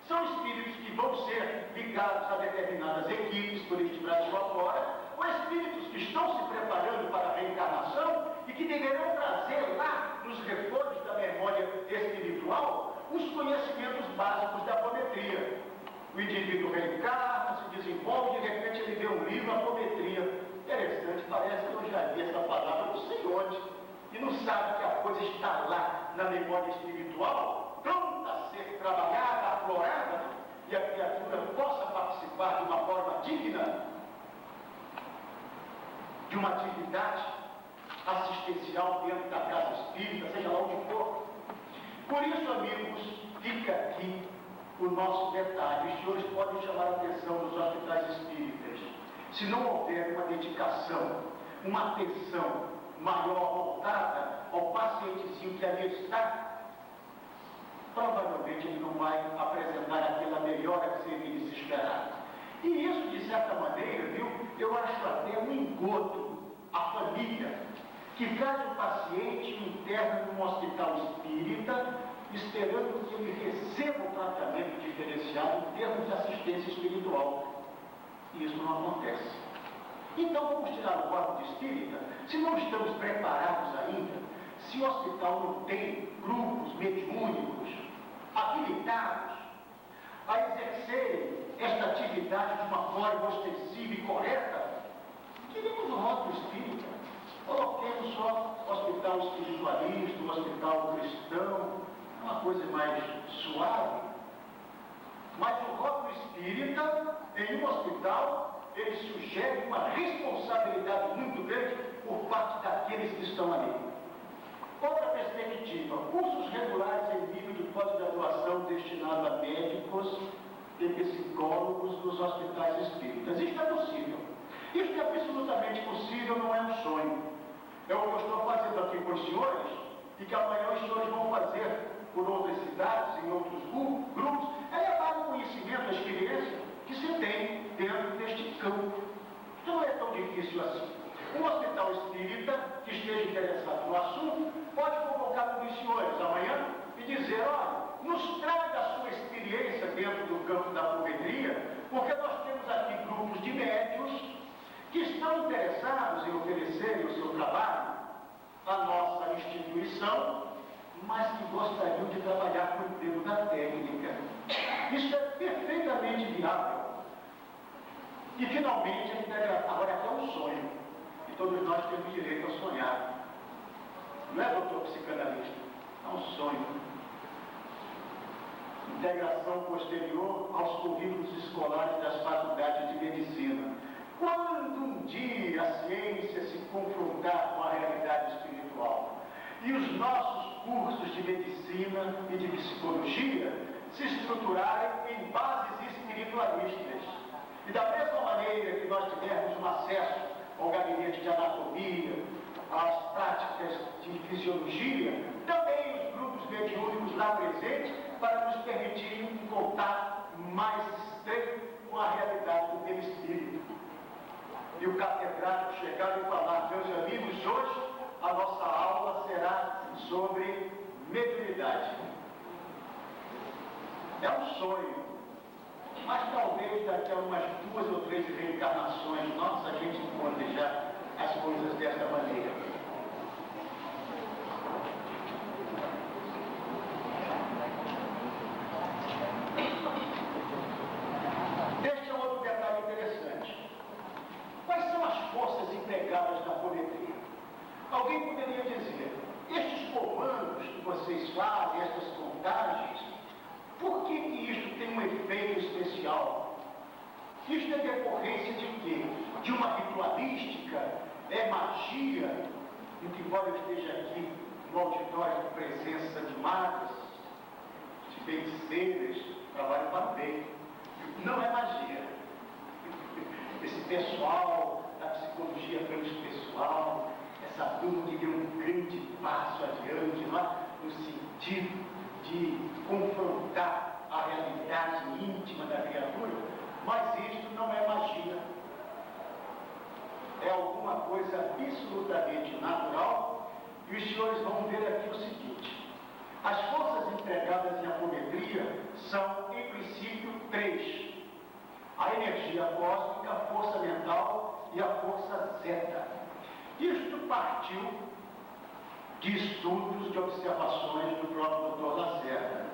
São espíritos que vão ser ligados a determinadas equipes por este Brasil afora, ou espíritos que estão se preparando para a reencarnação e que deverão trazer lá, nos refolhos da memória espiritual, os conhecimentos básicos da apometria. O indivíduo reencarna, se desenvolve, de repente ele vê um livro, apometria. Interessante, parece que eu já vi essa palavra, não sei onde. E não sabe que a coisa está lá na memória espiritual, pronta a ser trabalhada, aflorada, e a criatura possa participar de uma forma digna de uma atividade assistencial dentro da casa espírita, seja lá onde for. Por isso, amigos, fica aqui o nosso detalhe. Os senhores podem chamar a atenção dos hospitais espíritas. Se não houver uma dedicação, uma atenção maior voltada ao pacientezinho que ali está, provavelmente ele não vai apresentar aquela melhora que seria de se esperar. E isso, de certa maneira, eu acho até um engodo à família que traz o paciente interno num hospital espírita, esperando que ele receba um tratamento diferenciado em termos de assistência espiritual. E isso não acontece. Então, vamos tirar o quadro de espírita, se não estamos preparados ainda, se o hospital não tem grupos mediúnicos habilitados a exercerem esta atividade de uma forma ostensiva e correta, tiremos o rótulo espírita, coloquemos só hospital espiritualista, o hospital cristão, uma coisa mais suave. Mas o rótulo espírita, em um hospital, ele sugere uma responsabilidade muito grande por parte daqueles que estão ali. Outra perspectiva, cursos regulares em nível de pós-graduação destinado a médicos e psicólogos nos hospitais espíritas. Isto é possível. Isto é absolutamente possível, não é um sonho. é o que eu estou fazendo aqui com os senhores e que amanhã os senhores vão fazer por outras cidades, em outros grupos, é levar o conhecimento, a experiência que se tem dentro deste campo. Então não é tão difícil assim. Um hospital espírita que esteja interessado no assunto pode convocar um dos senhores amanhã e dizer: olha, nos traga a sua experiência dentro do campo da apometria, porque nós temos aqui grupos de médios que estão interessados em oferecerem o seu trabalho à nossa instituição, mas que gostariam de trabalhar com o emprego da técnica. Isso é perfeitamente viável. E finalmente a integração. Agora é um sonho. E todos nós temos direito a sonhar. Não é, doutor psicanalista? É um sonho. Integração posterior aos currículos escolares das faculdades de medicina. Quando um dia a ciência se confrontar com a realidade espiritual e os nossos cursos de medicina e de psicologia se estruturarem em bases espiritualistas, e da mesma maneira que nós tivermos um acesso ao gabinete de anatomia, às práticas de fisiologia, também os grupos mediúnicos lá presentes, para nos permitirem um contato mais estreito com a realidade do perispírito. E o catedrático chegar e falar: meus amigos, hoje a nossa aula será sobre mediunidade. É um sonho, mas talvez daqui a umas 2 ou 3 reencarnações nossas a gente encontre já as coisas dessa maneira. Este é outro detalhe interessante. Quais são as forças empregadas na apometria? Alguém poderia dizer: estes comandos que vocês fazem, estas contagens, por que isto tem um efeito especial? Isto é decorrência de quê? De uma ritualística? É magia? Embora eu esteja aqui no auditório de presença de magos, de feiticeiras, trabalho para bem. Não é magia. Esse pessoal da psicologia transpessoal, essa turma que deu um grande passo adiante, no sentido de confrontar a realidade íntima da criatura, mas isto não é magia. É alguma coisa absolutamente natural, e os senhores vão ver aqui o seguinte: as forças empregadas em apometria são, em princípio, 3. A energia cósmica, a força mental e a força zeta. Isto partiu de estudos, de observações do próprio Dr. Lacerda.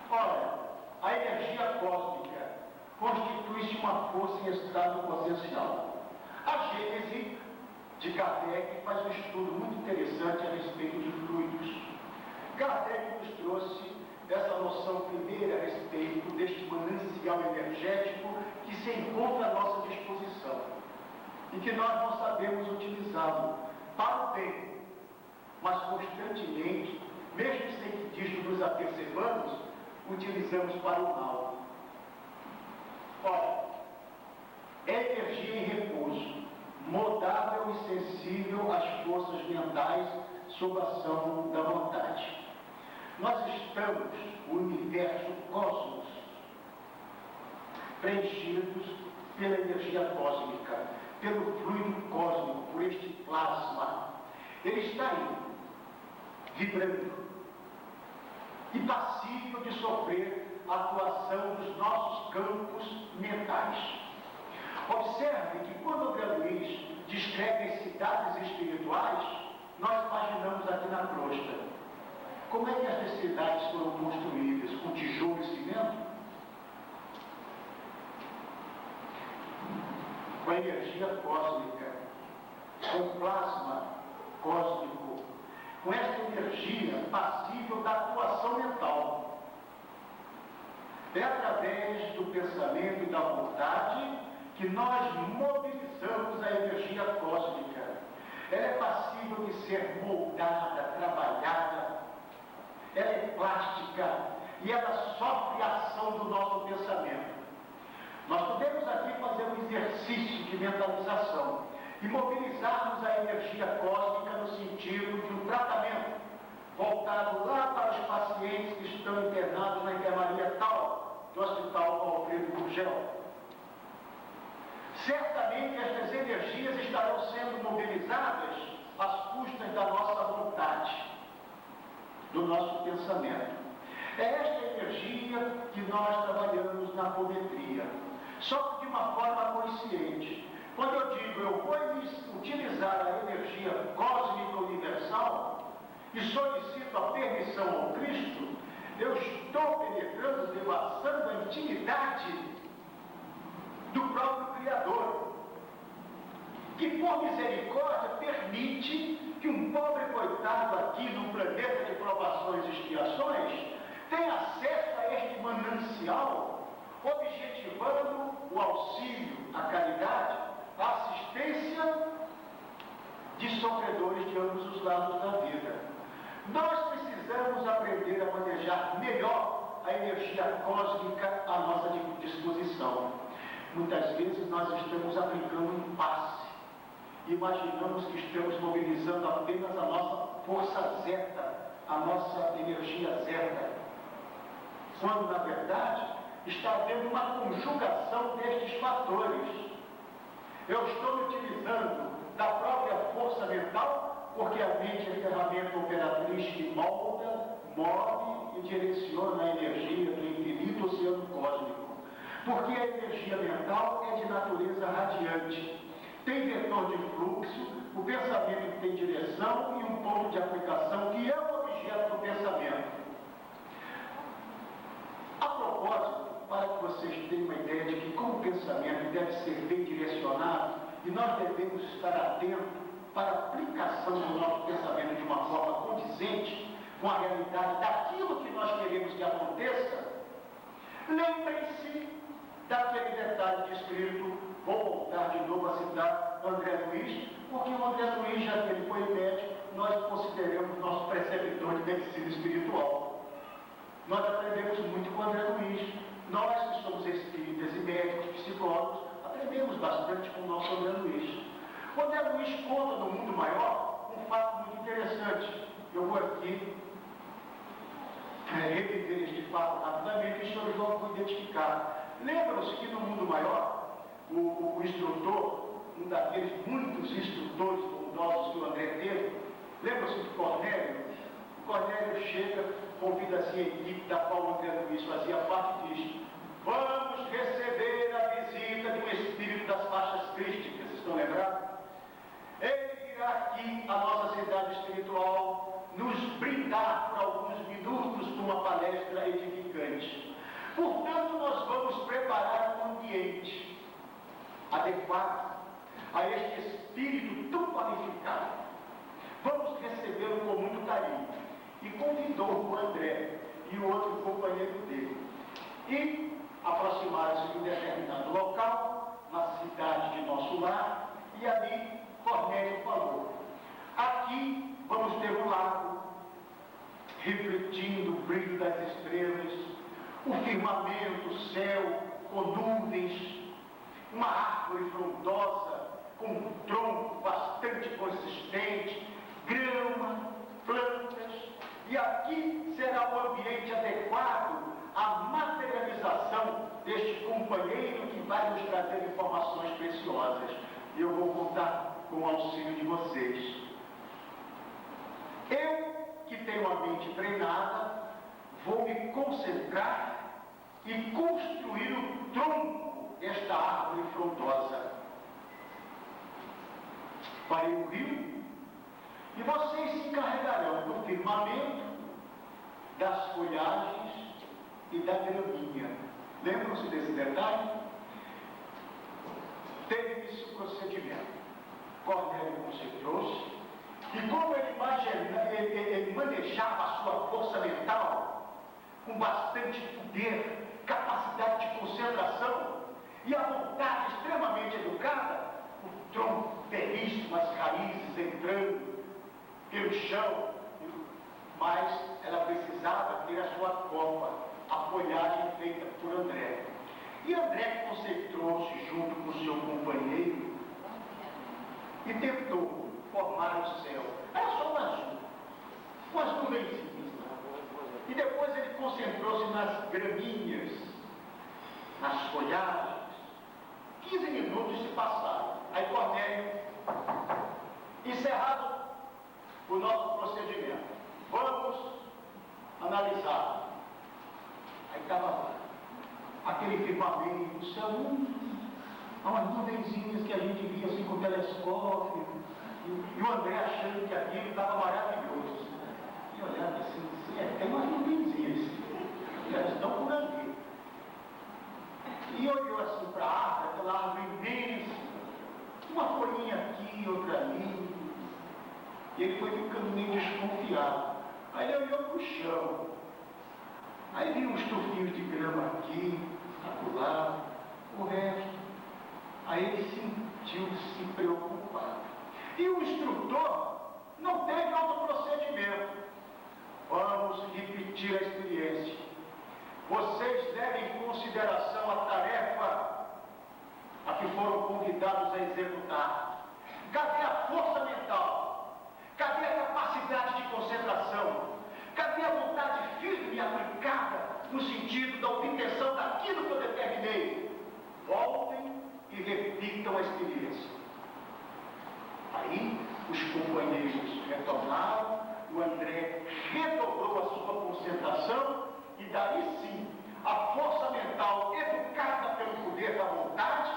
Ora, a energia cósmica constitui-se uma força em estado potencial. A Gênese de Kardec faz um estudo muito interessante a respeito de fluidos. Kardec nos trouxe essa noção primeira a respeito deste manancial energético que se encontra à nossa disposição e que nós não sabemos utilizá-lo para o bem, mas constantemente, mesmo sem que disto nos apercebamos, utilizamos para o mal. Ora, é energia em repouso, modável e sensível às forças mentais sob a ação da vontade. Nós estamos, o universo cosmos, preenchidos pela energia cósmica, pelo fluido cósmico, por este plasma. Ele está aí, vibrando, e passível de sofrer a atuação dos nossos campos mentais. Observe que quando André Luiz descreve as cidades espirituais, nós imaginamos aqui na crosta. Como é que estas cidades foram construídas? Com tijolo e cimento? Com a energia cósmica, com o plasma cósmico, com esta energia passível da atuação mental. É através do pensamento e da vontade que nós mobilizamos a energia cósmica. Ela é passível de ser moldada, trabalhada, ela é plástica e ela sofre a ação do nosso pensamento. Nós podemos aqui fazer um exercício de mentalização. e mobilizarmos a energia cósmica no sentido de um tratamento voltado lá para os pacientes que estão internados na enfermaria tal do Hospital Alfredo Gurgel. Certamente estas energias estarão sendo mobilizadas às custas da nossa vontade, do nosso pensamento. É esta energia que nós trabalhamos na apometria, só que de uma forma consciente. Quando eu digo eu vou utilizar a energia cósmica universal e solicito a permissão ao Cristo, eu estou penetrando, devassando a intimidade do próprio Criador, que por misericórdia permite que um pobre coitado aqui no planeta de provações e expiações tenha acesso a este manancial, objetivando o auxílio, a caridade, a assistência de sofredores de ambos os lados da vida. Nós precisamos aprender a manejar melhor a energia cósmica à nossa disposição. Muitas vezes nós estamos aplicando um passe. Imaginamos que estamos mobilizando apenas a nossa força zeta, a nossa energia zeta, quando na verdade está havendo uma conjugação destes fatores. Eu estou me utilizando da própria força mental, porque a mente é ferramenta operatriz que molda, move e direciona a energia do infinito oceano cósmico. Porque a energia mental é de natureza radiante, tem vetor de fluxo, o pensamento tem direção e um ponto de aplicação que é o objeto do pensamento. A propósito, para que vocês tenham uma ideia de que como o pensamento deve ser bem direcionado e nós devemos estar atentos para a aplicação do nosso pensamento de uma forma condizente com a realidade daquilo que nós queremos que aconteça, lembrem-se daquele detalhe descrito. Vou voltar de novo a citar André Luiz, porque o André Luiz, já que ele foi médico, nós consideramos nosso preceptor de medicina espiritual. Nós aprendemos muito com o André Luiz. Nós que somos espíritas e médicos, psicólogos, aprendemos bastante com o nosso André Luiz. O André Luiz conta no mundo maior um fato muito interessante. Eu vou aqui reviver este fato rapidamente e os senhores vão identificar. Lembram-se que no mundo maior, o instrutor, um daqueles muitos instrutores bondosos que o André teve, lembram-se de Cornélio? O Cornélio chega, convida-se a equipe da qual o André Luiz fazia parte e diz: vamos receber a visita de um espírito das faixas crísticas, estão lembrados? Ele virá aqui à nossa cidade espiritual nos brindar por alguns minutos com uma palestra edificante. Portanto, nós vamos preparar um ambiente adequado a este espírito tão qualificado. Vamos recebê-lo com muito carinho. E convidou o André e o outro companheiro dele. E aproximaram-se de um determinado local, na cidade de nosso lar, e ali Cornélio falou: aqui vamos ter um lago, refletindo o brilho das estrelas, o firmamento, o céu, com nuvens, uma árvore frondosa, com um tronco bastante consistente, grama, plantas, e aqui será o ambiente adequado à materialização deste companheiro que vai nos trazer informações preciosas. E eu vou contar com o auxílio de vocês. Eu, que tenho a mente treinada, vou me concentrar e construir o tronco desta árvore frondosa. Farei o rio e vocês se encarregarão do firmamento, das folhagens e da graminha. Lembram-se desse detalhe? Teve-se o procedimento. Cornélio concentrou-se e como ele manejava a sua força mental com bastante poder, capacidade de concentração e a vontade extremamente educada, o tronco belíssimo, as raízes entrando pelo chão, mas ela precisava ter a sua copa, a folhagem feita por André. E André concentrou-se junto com o seu companheiro gramíneas, nas folhagens. 15 minutos se passaram. Aí Cornélio, encerrado o nosso procedimento, vamos analisar. Aí estava lá, aquele firmamento, o céu, umas nuvenzinhas que a gente via assim com o telescópio, e o André achando que aquilo estava maravilhoso. E olhava assim, tem umas nuvenzinhas, elas estão por ali. E olhou assim para a árvore, aquela árvore imensa, uma folhinha aqui, outra ali. E ele foi ficando meio desconfiado. Aí ele olhou para o chão. Aí viu uns tufinhos de grama aqui, acolá, o resto. Aí ele sentiu-se preocupado. E o instrutor não teve outro procedimento. Vamos repetir a experiência. Vocês levem em consideração a tarefa a que foram convidados a executar. Cadê a força mental? Cadê a capacidade de concentração? Cadê a vontade firme e aplicada no sentido da obtenção daquilo que eu determinei? Voltem e repitam a experiência. Aí os companheiros retornaram, o André redobrou a sua concentração e daí sim, a força mental educada pelo poder da vontade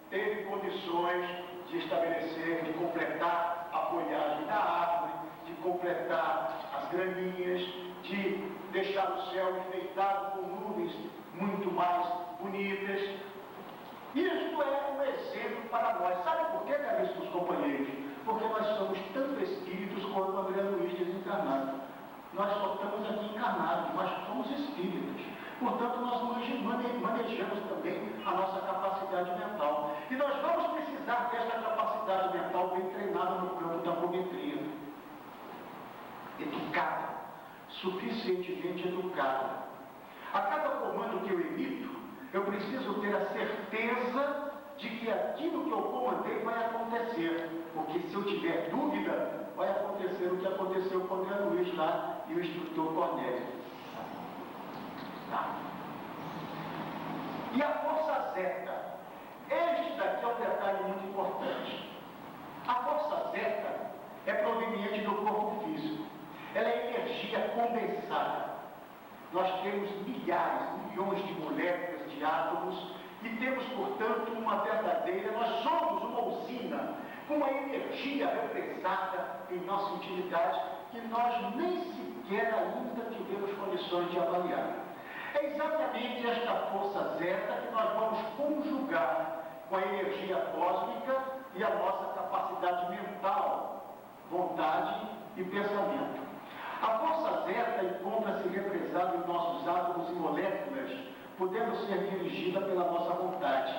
teve condições de estabelecer, de completar a folhagem da árvore, de completar as graminhas, de deixar o céu enfeitado com nuvens muito mais bonitas. Isto é um exemplo para nós. Sabe por quê, caríssimos companheiros? Porque nós somos tanto espíritos quanto André Luiz desencarnado. Nós só estamos aqui encarnados, mas somos espíritos. Portanto, nós manejamos também a nossa capacidade mental. E nós vamos precisar desta capacidade mental bem treinada no campo da apometria. Educada, suficientemente educada. A cada comando que eu emito, eu preciso ter a certeza de que aquilo que eu comandei vai acontecer. Porque se eu tiver dúvida, vai acontecer o que aconteceu com o André Luiz lá e o instrutor Cornélio. Tá. E a força zeta. Este daqui é um detalhe muito importante. A força zeta é proveniente do corpo físico. Ela é energia condensada. Nós temos milhares, milhões de moléculas, de átomos, e temos, portanto, uma verdadeira, nós somos uma usina, com uma energia represada em nossa intimidade, que nós nem sequer ainda tivemos condições de avaliar. É exatamente esta força zeta que nós vamos conjugar com a energia cósmica e a nossa capacidade mental, vontade e pensamento. A força zeta encontra-se represada em nossos átomos e moléculas, podendo ser dirigida pela nossa vontade.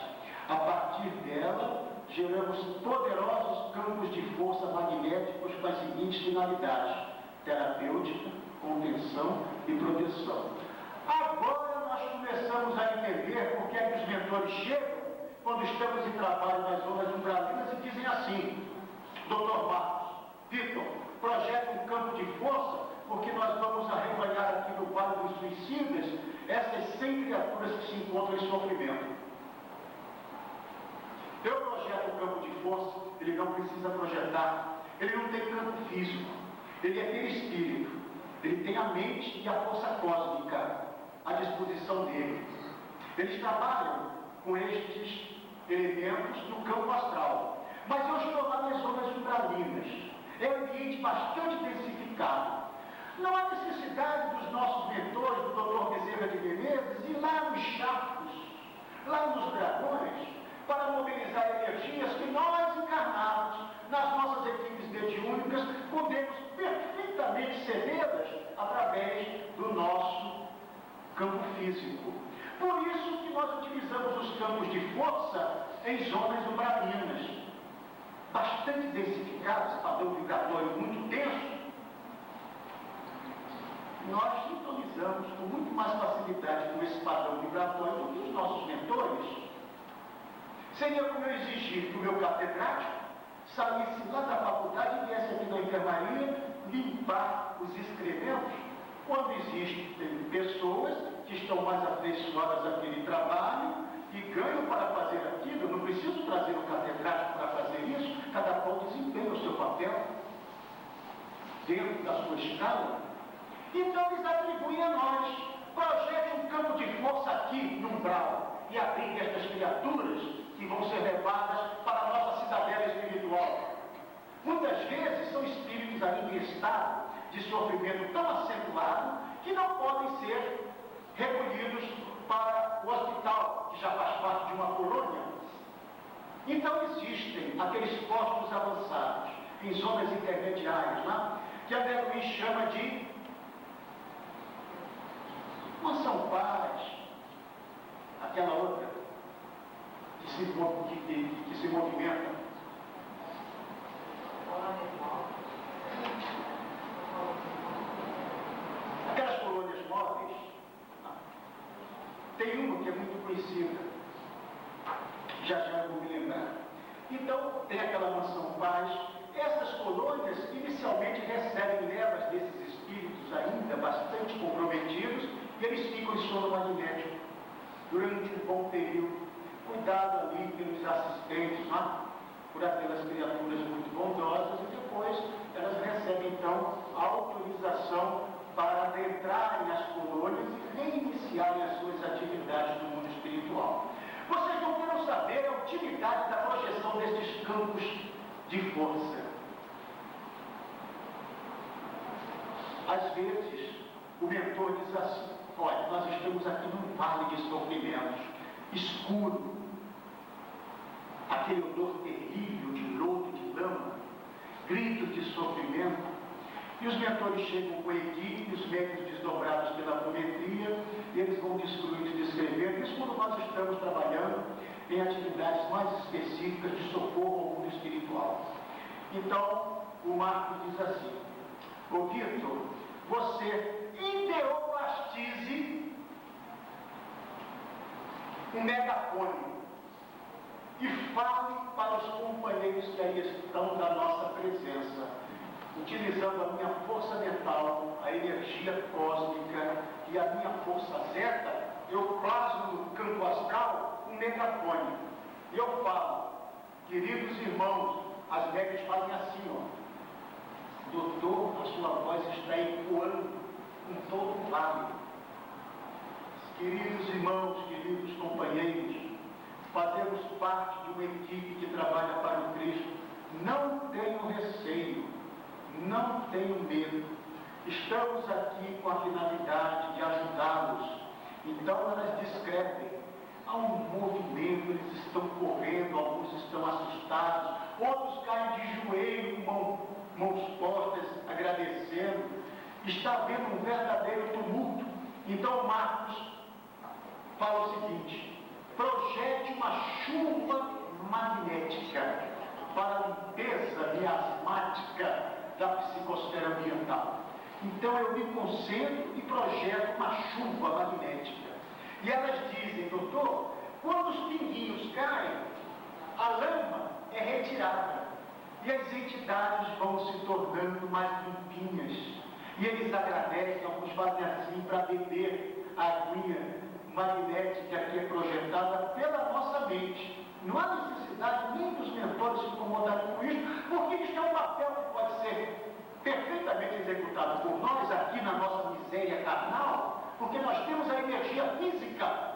A partir dela, geramos poderosos campos de força magnéticos com as seguintes finalidades: terapêutica, contenção e proteção. Agora nós começamos a entender por que é que os mentores chegam quando estamos em trabalho nas zonas umbralinas e dizem assim: Dr. Marcos, Vitor, projeta um campo de força porque nós vamos arrebanhar aqui no Vale dos Suicidas essas 100 criaturas que se encontram em sofrimento. Eu projeto um campo de força, ele não precisa projetar, ele não tem campo físico, ele é perispírito, ele tem a mente e a força cósmica à disposição dele. Eles trabalham com estes elementos no campo astral, mas eu estou lá nas zonas umbralinas, é um ambiente bastante densificado. Não há necessidade dos nossos mentores, do Dr. Bezerra de Menezes, ir lá nos chafos, lá nos dragões, para mobilizar energias que nós encarnados, nas nossas equipes mediúnicas, podemos perfeitamente cedê-las através do nosso campo físico. Por isso que nós utilizamos os campos de força em zonas umbralinas, bastante densificadas, padrão vibratório muito denso. Nós sintonizamos com muito mais facilidade com esse padrão vibratório do que os nossos mentores. Seria como eu exigir que o meu catedrático saísse lá da faculdade e viesse aqui na enfermaria limpar os excrementos Quando existem pessoas que estão mais afeiçoadas àquele trabalho e ganham para fazer aquilo, eu não preciso trazer um catedrático para fazer isso, cada qual desempenha o seu papel dentro da sua escala. Então eles atribuem a nós, projete um campo de força aqui no umbral e abrigue estas criaturas que vão ser levadas para a nossa cidadela espiritual. Muitas vezes são espíritos ainda em estado de sofrimento tão acentuado que não podem ser recolhidos para o hospital, que já faz parte de uma colônia. Então existem aqueles postos avançados, em zonas intermediárias, né? Que André Luiz chama de Mansão Paz, aquela outra que se movimenta. Aquelas colônias móveis, tem uma que é muito conhecida, já eu vou me lembrar. Então, tem aquela Mansão Paz. Essas colônias inicialmente recebem levas desses espíritos ainda bastante comprometidos e eles ficam em sono magnético durante um bom período. Cuidado ali pelos assistentes, por aquelas criaturas muito bondosas, e depois elas recebem então a autorização para adentrarem as colônias e reiniciarem as suas atividades no mundo espiritual. Vocês não queiram saber a utilidade da projeção destes campos de força. Às vezes, o mentor diz assim: olha, nós estamos aqui num vale de sofrimentos, escuro, aquele odor terrível de lodo, de lama, gritos de sofrimento. E os mentores chegam com a equipe, os médios desdobrados pela apometria, e eles vão destruindo e descrevendo. Isso quando nós estamos trabalhando em atividades mais específicas de socorro ao mundo espiritual. Então, o Marco diz assim: ô Vitor, você ideoplastize um megafone e fale para os companheiros que aí estão da nossa presença, utilizando a minha força mental, a energia cósmica e a minha força zeta. Eu plasmo no campo astral um megafone e eu falo: queridos irmãos, as médias fazem assim, ó. Doutor, a sua voz está ecoando em todo o vale. Queridos irmãos, queridos companheiros, fazemos parte de uma equipe que trabalha para o Cristo. Não tenham receio, não tenham medo. Estamos aqui com a finalidade de ajudá-los. Então elas descrevem. Há um movimento, eles estão correndo, alguns estão assustados, outros caem de joelho, mãos postas, agradecendo. Está havendo um verdadeiro tumulto. Então Marcos fala o seguinte: projete uma chuva magnética para a limpeza miasmática da psicosfera ambiental. Então eu me concentro e projeto uma chuva magnética. E elas dizem: doutor, quando os pinguinhos caem, a lama é retirada e as entidades vão se tornando mais limpinhas. E eles agradecem, alguns fazem assim para beber a aguinha magnética que é projetada pela nossa mente. Não há necessidade nem dos mentores se incomodarem com isso, porque isso é um papel que pode ser perfeitamente executado por nós aqui na nossa miséria carnal, porque nós temos a energia física,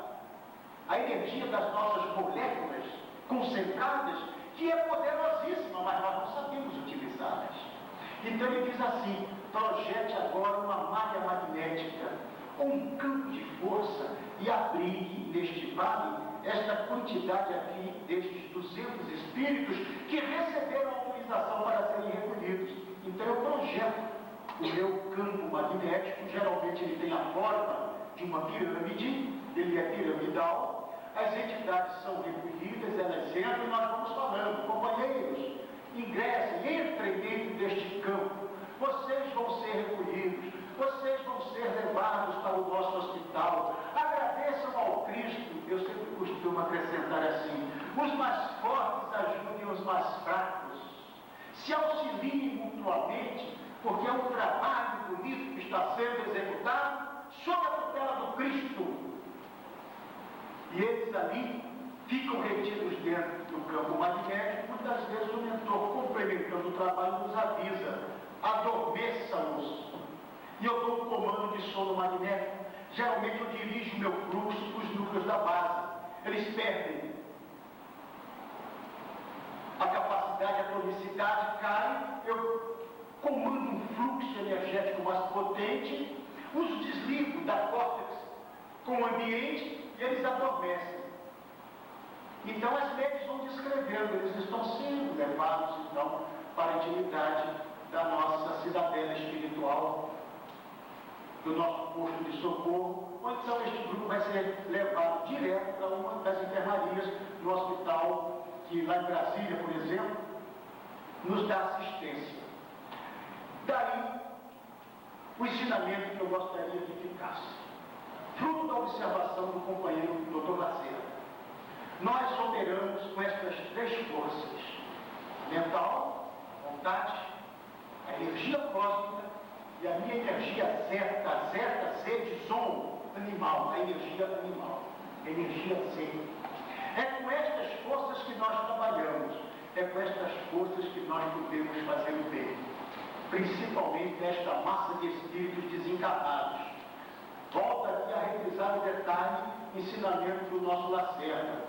a energia das nossas moléculas concentradas, que é poderosíssima, mas nós não sabemos utilizá-las. Então ele diz assim: projete agora uma malha magnética, um campo de força, e abrigue neste vale esta quantidade aqui destes 200 espíritos que receberam autorização para serem recolhidos. Então eu projeto o meu campo magnético. Geralmente ele tem a forma de uma pirâmide, ele é piramidal. As entidades são recolhidas, elas entram e nós vamos falando: companheiros, ingressem, entrem dentro deste campo, vocês vão ser recolhidos, vocês vão ser levados para o nosso hospital. Agradeçam ao Cristo. Eu sempre costumo acrescentar assim: os mais fortes ajudem os mais fracos, se auxiliem mutuamente, porque é um trabalho bonito que está sendo executado sob a tutela do Cristo. E eles ali ficam retidos dentro do campo magnético. Muitas vezes o mentor, complementando o trabalho, nos avisa: adormeça-os. E eu dou um comando de sono magnético. Geralmente eu dirijo o meu fluxo para os núcleos da base. Eles perdem a capacidade, a tonicidade cai, eu comando um fluxo energético mais potente, os desligo da córtex com o ambiente e eles adormecem. Então as lentes vão descrevendo, eles estão sendo levados então para a intimidade da nossa cidadela espiritual, do nosso posto de socorro, ou então este grupo vai ser levado direto para uma das enfermarias do hospital que lá em Brasília, por exemplo, nos dá assistência. Daí, o ensinamento que eu gostaria que ficasse, fruto da observação do companheiro Dr. Lacerda. Nós operamos com estas três forças: mental, vontade, a energia cósmica e a minha energia zeta, Z de som animal, a energia animal, a energia Z. É com estas forças que nós trabalhamos, é com estas forças que nós podemos fazer o bem, principalmente esta massa de espíritos desencarnados. Volto aqui a revisar o detalhe, ensinamento do nosso Lacerda.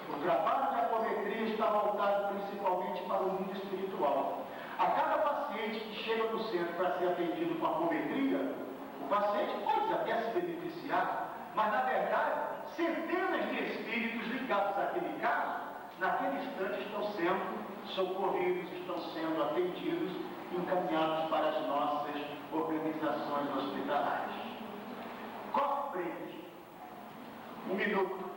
O trabalho da apometria está voltado principalmente para o mundo espiritual. A cada paciente que chega no centro para ser atendido com apometria, o paciente pode até se beneficiar, mas na verdade, centenas de espíritos ligados àquele caso, naquele instante estão sendo socorridos, estão sendo atendidos, encaminhados para as nossas organizações hospitalares. Corre frente, um minuto,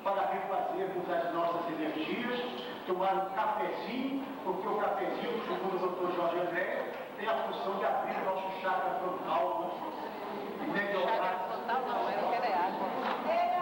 para refazermos as nossas energias, tomar um cafezinho, porque o cafezinho, segundo o Dr. Jorge André, tem a função de abrir o nosso chakra frontal, e melhorar. Chakra frontal não, eu quero é água.